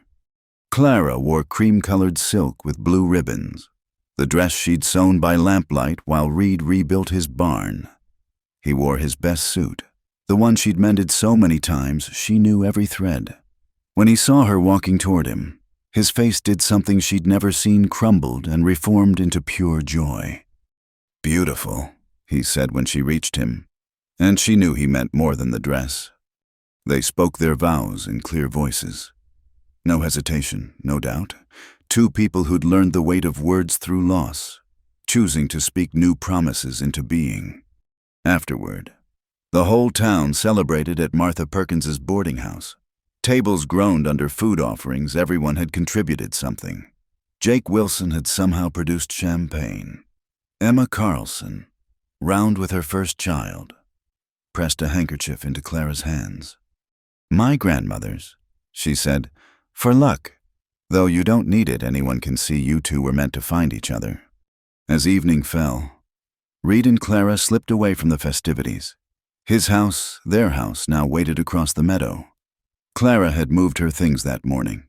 Clara wore cream-colored silk with blue ribbons, the dress she'd sewn by lamplight while Reed rebuilt his barn. He wore his best suit, the one she'd mended so many times she knew every thread. When he saw her walking toward him, his face did something she'd never seen, crumbled and reformed into pure joy. "Beautiful," he said when she reached him, and she knew he meant more than the dress. They spoke their vows in clear voices. No hesitation, no doubt. Two people who'd learned the weight of words through loss, choosing to speak new promises into being. Afterward, the whole town celebrated at Martha Perkins's boarding house. Tables groaned under food offerings. Everyone had contributed something. Jake Wilson had somehow produced champagne. Emma Carlson, round with her first child, pressed a handkerchief into Clara's hands. "My grandmother's," she said, "for luck. Though you don't need it, anyone can see you two were meant to find each other." As evening fell, Reed and Clara slipped away from the festivities. His house, their house, now waited across the meadow. Clara had moved her things that morning,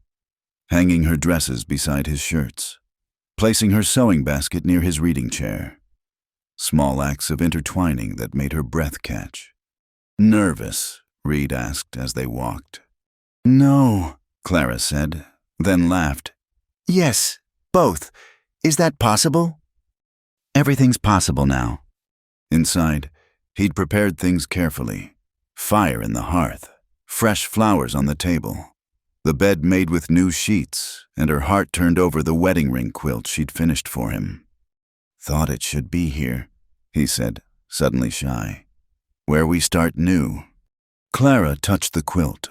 hanging her dresses beside his shirts, placing her sewing basket near his reading chair. Small acts of intertwining that made her breath catch. "Nervous?" Reed asked as they walked. "No," Clara said, then laughed. "Yes, both. Is that possible?" "Everything's possible now." Inside, he'd prepared things carefully. Fire in the hearth, fresh flowers on the table, the bed made with new sheets, and her heart turned over the wedding ring quilt she'd finished for him. "Thought it should be here," he said, suddenly shy. "Where we start new." Clara touched the quilt,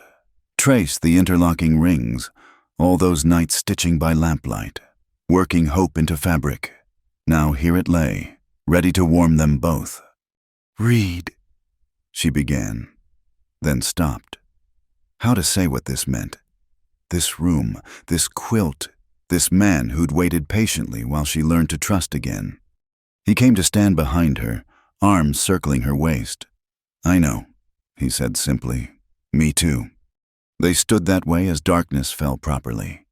traced the interlocking rings, all those nights stitching by lamplight, working hope into fabric. Now here it lay, ready to warm them both. "Read," she began, then stopped. How to say what this meant? This room, this quilt, this man who'd waited patiently while she learned to trust again. He came to stand behind her, arms circling her waist. "I know," he said simply. "Me too." They stood that way as darkness fell properly,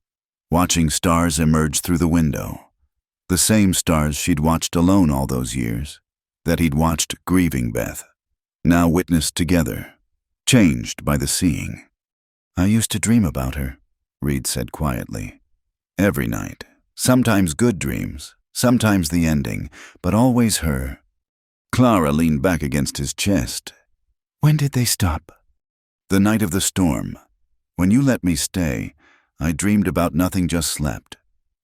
watching stars emerge through the window. The same stars she'd watched alone all those years, that he'd watched grieving Beth, now witnessed together, changed by the seeing. "I used to dream about her," Reed said quietly. "Every night. Sometimes good dreams, sometimes the ending, but always her." Clara leaned back against his chest. "When did they stop?" "The night of the storm. When you let me stay, I dreamed about nothing, just slept.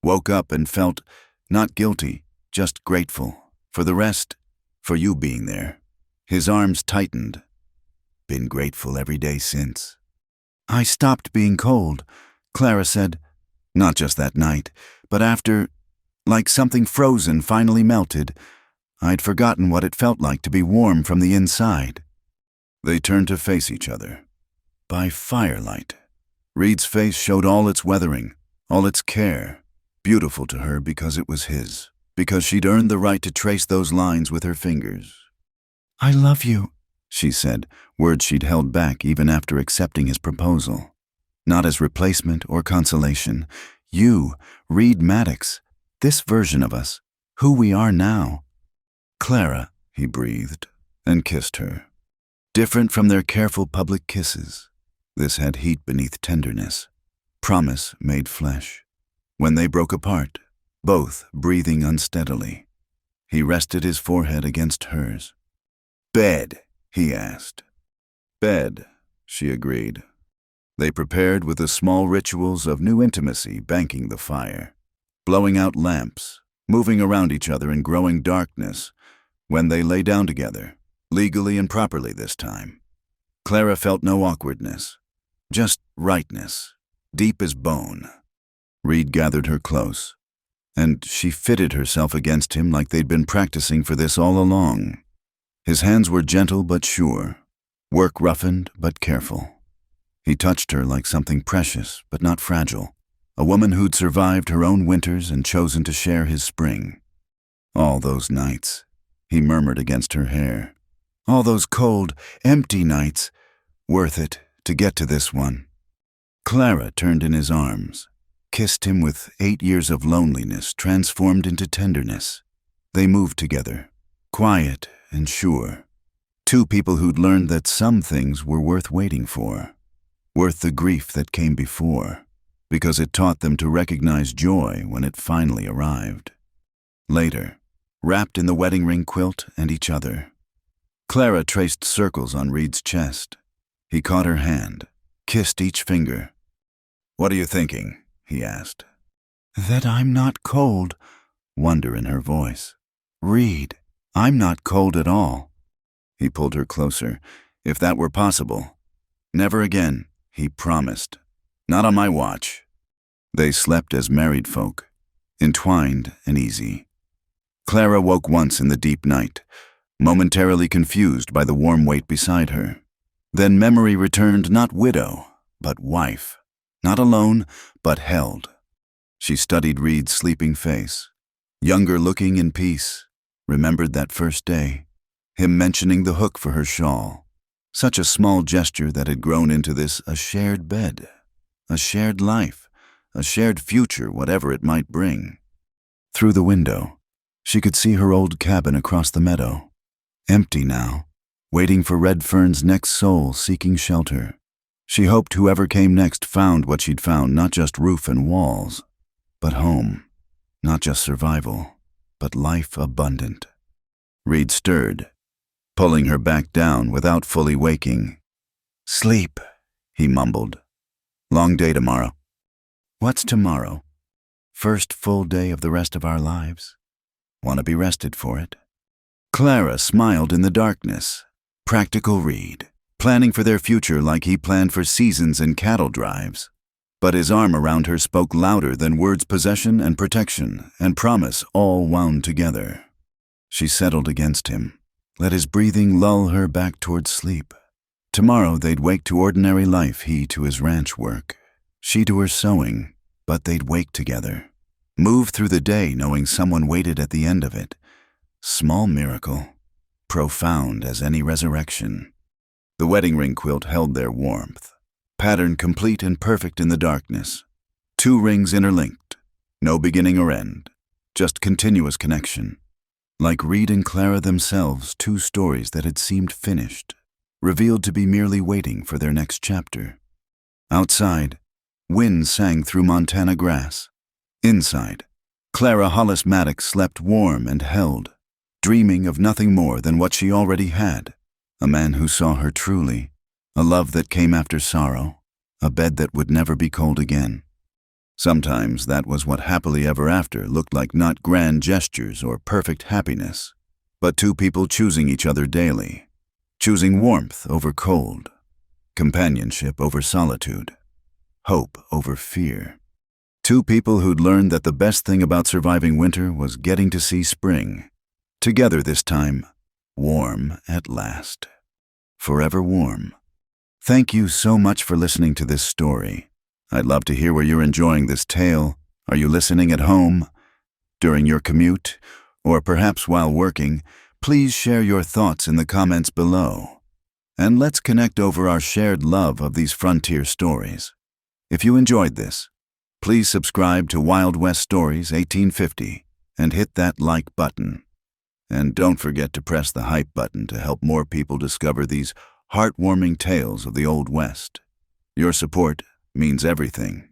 Woke up and felt not guilty, just grateful. For the rest, for you being there." His arms tightened. "Been grateful every day since." "I stopped being cold," Clara said. "Not just that night, but after, like something frozen finally melted. I'd forgotten what it felt like to be warm from the inside." They turned to face each other. By firelight. Reed's face showed all its weathering, all its care, beautiful to her because it was his, because she'd earned the right to trace those lines with her fingers. "I love you," she said, words she'd held back even after accepting his proposal. Not as replacement or consolation. You, Reed Maddox, this version of us, who we are now. "Clara," he breathed, and kissed her. Different from their careful public kisses, this had heat beneath tenderness, promise made flesh. When they broke apart, both breathing unsteadily, he rested his forehead against hers. "Bed," he asked. "Bed," she agreed. They prepared with the small rituals of new intimacy banking the fire, blowing out lamps, moving around each other in growing darkness. When they lay down together, legally and properly this time, Clara felt no awkwardness, just rightness, deep as bone. Reed gathered her close, and she fitted herself against him like they'd been practicing for this all along. His hands were gentle but sure, work roughened but careful. He touched her like something precious but not fragile, a woman who'd survived her own winters and chosen to share his spring. "All those nights," he murmured against her hair. "All those cold, empty nights. Worth it to get to this one." Clara turned in his arms, kissed him with 8 years of loneliness transformed into tenderness. They moved together, quiet and sure. Two people who'd learned that some things were worth waiting for, worth the grief that came before, because it taught them to recognize joy when it finally arrived. Later, wrapped in the wedding ring quilt and each other, Clara traced circles on Reed's chest. He caught her hand, kissed each finger. "What are you thinking?" he asked. "That I'm not cold," wonder in her voice. "Reed, I'm not cold at all." He pulled her closer. "If that were possible." "Never again," he promised. "Not on my watch." They slept as married folk, entwined and easy. Clara woke once in the deep night, momentarily confused by the warm weight beside her. Then memory returned, not widow, but wife. Not alone, but held. She studied Reed's sleeping face, younger looking in peace, remembered that first day, him mentioning the hook for her shawl. Such a small gesture that had grown into this, a shared bed, a shared life, a shared future, whatever it might bring. Through the window, she could see her old cabin across the meadow, empty now, waiting for Redfern's next soul seeking shelter. She hoped whoever came next found what she'd found, not just roof and walls, but home, not just survival, but life abundant. Reed stirred, pulling her back down without fully waking. "Sleep," he mumbled. Long day tomorrow. What's tomorrow? First full day of the rest of our lives. Want to be rested for it? Clara smiled in the darkness. Practical Reed, planning for their future like he planned for seasons and cattle drives. But his arm around her spoke louder than words. Possession and protection and promise all wound together. She settled against him. Let his breathing lull her back towards sleep. Tomorrow they'd wake to ordinary life, he to his ranch work, she to her sewing, but they'd wake together. Move through the day knowing someone waited at the end of it. Small miracle, profound as any resurrection. The wedding ring quilt held their warmth, pattern complete and perfect in the darkness. 2 rings interlinked, no beginning or end, just continuous connection. Like Reed and Clara themselves, 2 stories that had seemed finished, revealed to be merely waiting for their next chapter. Outside, wind sang through Montana grass. Inside, Clara Hollis Maddox slept warm and held, dreaming of nothing more than what she already had, a man who saw her truly, a love that came after sorrow, a bed that would never be cold again. Sometimes that was what happily ever after looked like, not grand gestures or perfect happiness, but 2 people choosing each other daily, choosing warmth over cold, companionship over solitude, hope over fear. 2 people who'd learned that the best thing about surviving winter was getting to see spring. Together this time, warm at last. Forever warm. Thank you so much for listening to this story. I'd love to hear where you're enjoying this tale. Are you listening at home, during your commute, or perhaps while working? Please share your thoughts in the comments below. And let's connect over our shared love of these frontier stories. If you enjoyed this, please subscribe to Wild West Stories 1850 and hit that like button. And don't forget to press the hype button to help more people discover these heartwarming tales of the Old West. Your support means everything.